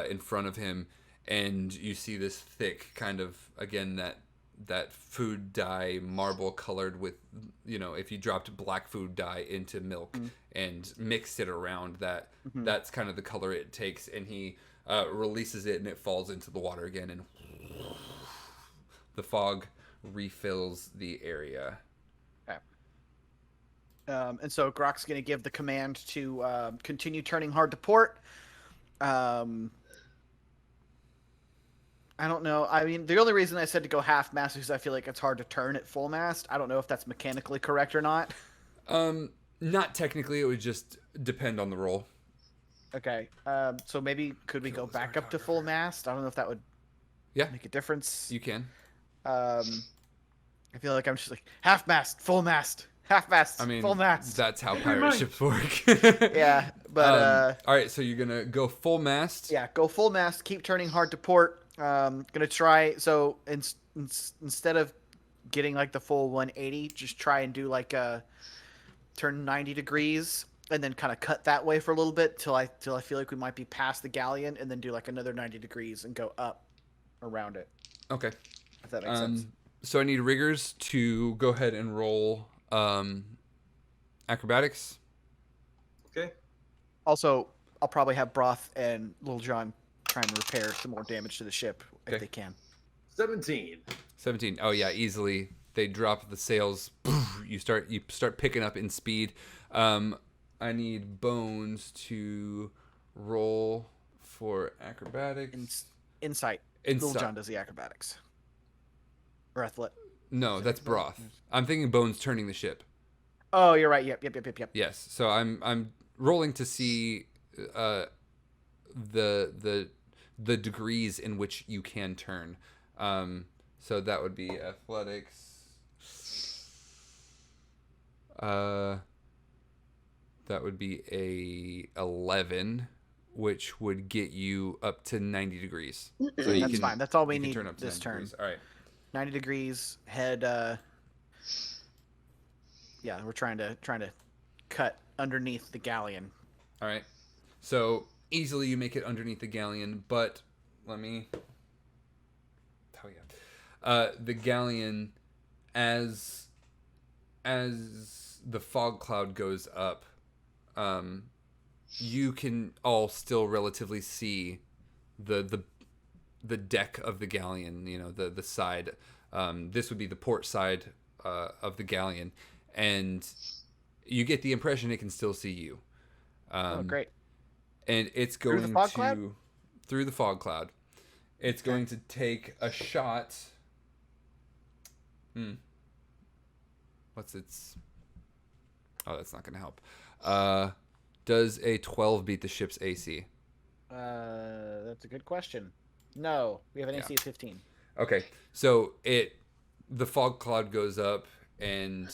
in front of him. And you see this thick kind of, again, that food dye, marble colored with, if you dropped black food dye into milk and mixed it around, that's kind of the color it takes. And he releases it and it falls into the water again. And the fog refills the area. And so Grok's going to give the command to continue turning hard to port. I don't know. I mean, the only reason I said to go half mast is because I feel like it's hard to turn at full mast. I don't know if that's mechanically correct or not. Not technically. It would just depend on the roll. Okay. So maybe could we go back up to full mast? I don't know if that would make a difference. You can. I feel like I'm just like half mast, full mast. Half mast, I mean, full mast. that's how pirate ships work. Yeah, but all right, so you're gonna go full mast. yeah, go full mast. Keep turning hard to port. Gonna try. So instead of getting like the full 180, just try and do like a turn 90 degrees, and then kind of cut that way for a little bit till I feel like we might be past the galleon, and then do like another 90 degrees and go up around it. Okay. If that makes sense. So I need riggers to go ahead and roll acrobatics. Okay. Also, I'll probably have Broth and Little John try and repair some more damage to the ship Okay. if they can. 17. 17. Oh yeah, easily. They drop the sails. You start picking up in speed. I need Bones to roll for acrobatics. Insight. Little John does the acrobatics. Or athletic. No, that's broth. I'm thinking Bones turning the ship. Oh, you're right. Yep. Yes. So I'm rolling to see the degrees in which you can turn. So that would be athletics. That would be a 11, which would get you up to 90 degrees. So you That's fine. That's all we you can need turn up to this 90 turn. degrees. All right. 90 degrees, head. Yeah, we're trying to cut underneath the galleon. All right. So easily you make it underneath the galleon, but let me. Oh yeah. The galleon, as the fog cloud goes up, you can all still relatively see the deck of the galleon. You know, the side. This would be the port side of the galleon, and you get the impression it can still see you. Oh, great. And it's going Through the fog cloud? Through the fog cloud. It's going to take a shot. What's its? Oh, that's not going to help. Does a 12 beat the ship's AC? That's a good question. No, we have an AC of 15. Okay, so the fog cloud goes up, and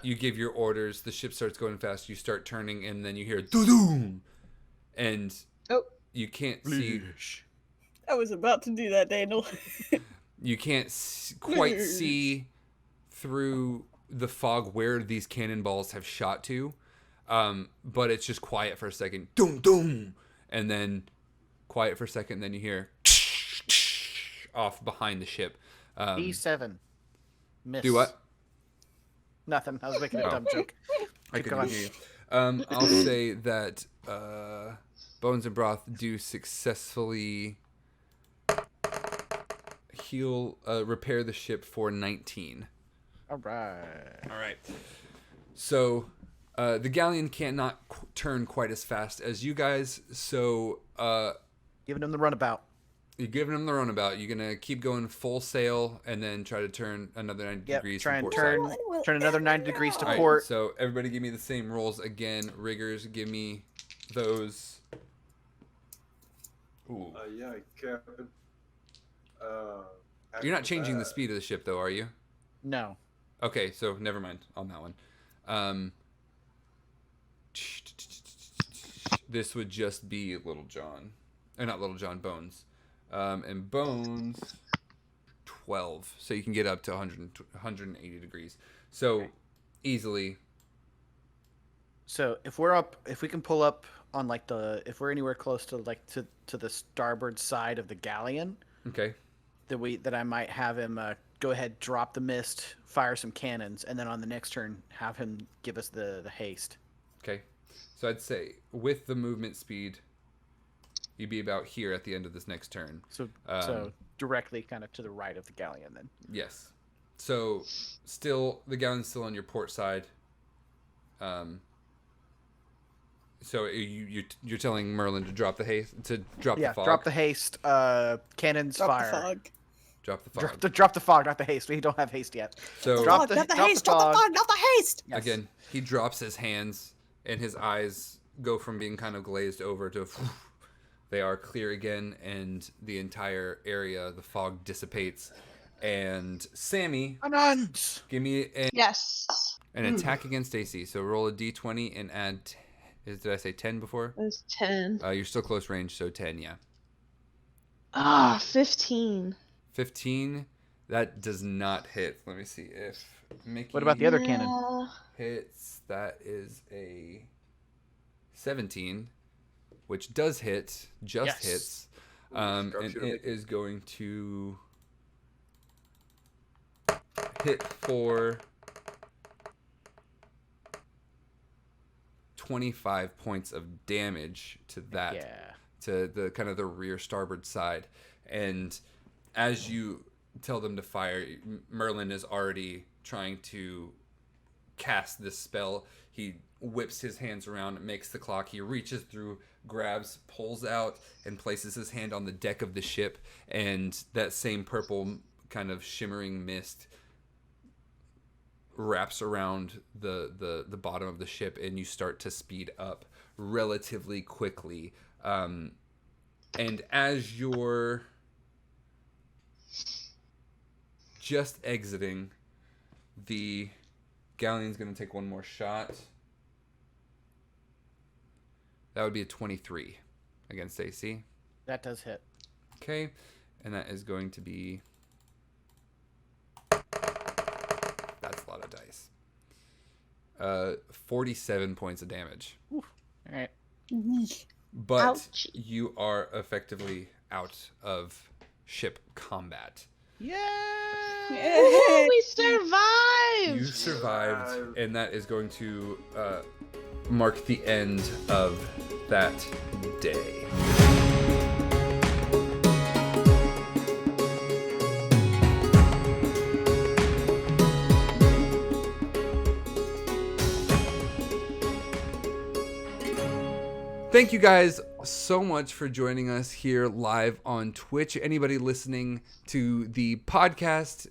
you give your orders. The ship starts going fast. You start turning, and then you hear doo-doom, and you can't see. I was about to do that, Daniel. You can't quite see through the fog where these cannonballs have shot to, but it's just quiet for a second, doom doom, and then quiet for a second, and then you hear off behind the ship. E7. Miss. Do what? Nothing. I was making a dumb joke. I Keep couldn't going. hear you. I'll say that Bones and Broth do successfully repair the ship for 19. All right. All right. So the galleon cannot turn quite as fast as you guys. So Giving them the runabout. you're giving them the runabout. You're gonna keep going full sail and then try to turn another 90 Yep. degrees. Try to and port side. turn another 90 degrees to All right, port. so everybody give me the same rolls again. Riggers, give me those. Ooh. Yeah, Captain. You're not changing the speed of the ship, though, are you? No. Okay, so never mind on that one. This would just be Little John. Or not Little John, Bones. And Bones, 12. So you can get up to 180 degrees. So easily. So if we can pull up on if we're anywhere close to to the starboard side of the galleon, Okay. that I might have him go ahead, drop the mist, fire some cannons, and then on the next turn have him give us the haste. Okay. So I'd say with the movement speed, you'd be about here at the end of this next turn. So directly kind of to the right of the galleon then. Yes. So still, the galleon's still on your port side. So you're telling Merlin to drop the haste, to drop the fog? Drop the haste, cannons, Drop fire. the fog. Drop the fog. Drop the fog, not the haste. We don't have haste yet. So Drop Not the drop haste. the Drop the fog. fog. Not the haste. Yes. again, he drops his hands, and his eyes go from being kind of glazed over to they are clear again, and the entire area, the fog dissipates. And Sammy, Anons! give me Yes. an attack against AC. So roll a d20 and add. Did I say 10 before? It was 10. You're still close range, so 10, yeah. 15. 15. That does not hit. Let me see if Mickey. What about the other cannon? Yeah. hits? That is a 17, which does hit. Just Yes. hits. And Structure. it is going to hit for 25 points of damage to that. Yeah. To the kind of the rear starboard side. And as you tell them to fire, Merlin is already trying to cast this spell. He whips his hands around, makes the clock. He reaches through, grabs, pulls out, and places his hand on the deck of the ship. And that same purple kind of shimmering mist wraps around the bottom of the ship, and you start to speed up relatively quickly. And as you're just exiting, the galleon's going to take one more shot. That would be a 23 against AC. That does hit. Okay, and that is going to be... That's a lot of dice. 47 points of damage. All right. But Ouch. you are effectively out of ship combat. Yeah. Ooh, we survived. You survived, and that is going to mark the end of that day. Thank you guys so much for joining us here live on Twitch. Anybody listening to the podcast,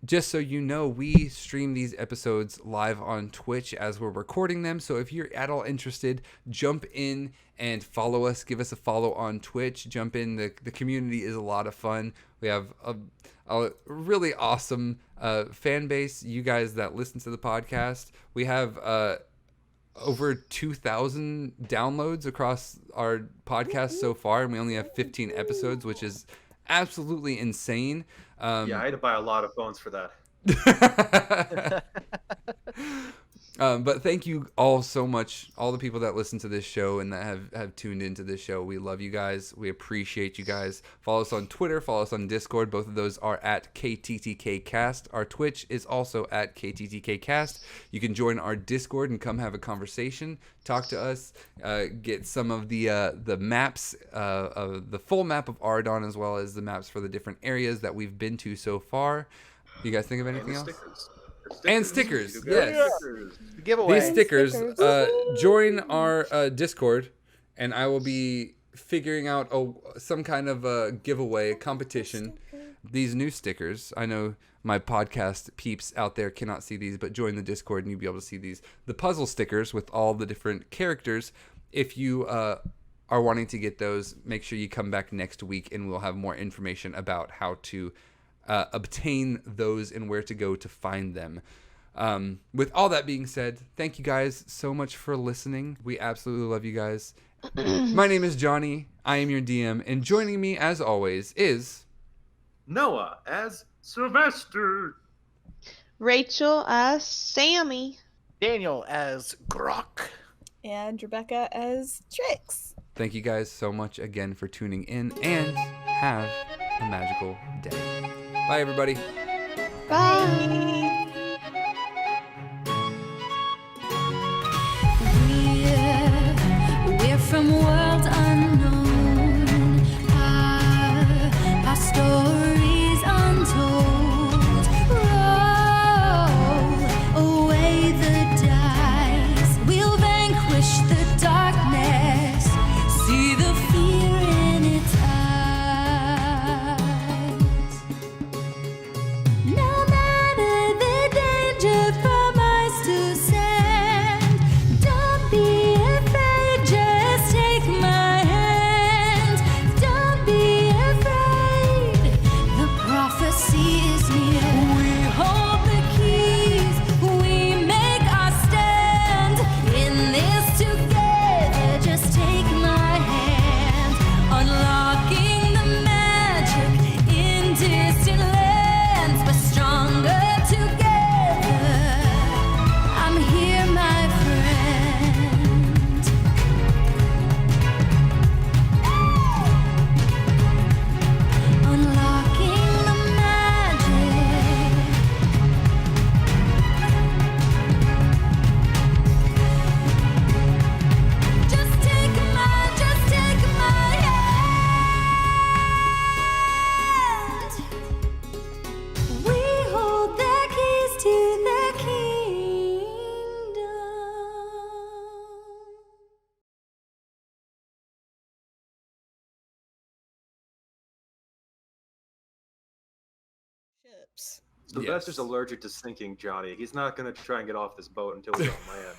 just so you know, we stream these episodes live on Twitch as we're recording them. So if you're at all interested, jump in and follow us. Give us a follow on Twitch. Jump in. The community is a lot of fun. We have a really awesome fan base. You guys that listen to the podcast. We have... over 2,000 downloads across our podcast so far, and we only have 15 episodes, which is absolutely insane. Yeah, I had to buy a lot of phones for that. But thank you all so much, all the people that listen to this show and that have tuned into this show. We love you guys. We appreciate you guys. Follow us on Twitter. Follow us on Discord. Both of those are at KTTKcast. Our Twitch is also at KTTKcast. You can join our Discord and come have a conversation. Talk to us. Get some of the maps, the full map of Ardon, as well as the maps for the different areas that we've been to so far. You guys think of anything else? And stickers, yes. Giveaway. These stickers, join our Discord, and I will be figuring out some kind of a giveaway, a competition. These new stickers, I know my podcast peeps out there cannot see these, but join the Discord and you'll be able to see these. The puzzle stickers with all the different characters. If you are wanting to get those, make sure you come back next week and we'll have more information about how to obtain those and where to go to find them. With all that being said, thank you guys so much for listening. We absolutely love you guys. My name is Johnny. I am your DM, and joining me as always is Noah as Sylvester. Rachel as Sammy. Daniel as Grok. And Rebekah as Tricks. Thank you guys so much again for tuning in, and have a magical day. Bye, everybody. Bye. We're from worlds unknown. Our stories untold. Roll away the dice. We'll vanquish the darkness. See the fear in its eyes. No matter the danger from us to send, don't be afraid, just take my hand. Don't be afraid, the prophecy is near. We hold the keys, we make our stand. In this together, just take my hand. Unlocking the magic in distant lands. We're stronger together. I'm here, my friend. Unlocking the magic. Just take my hand. We hold the keys to the kingdom. Ships. Sylvester's allergic to sinking, Johnny. He's not going to try and get off this boat until we on land.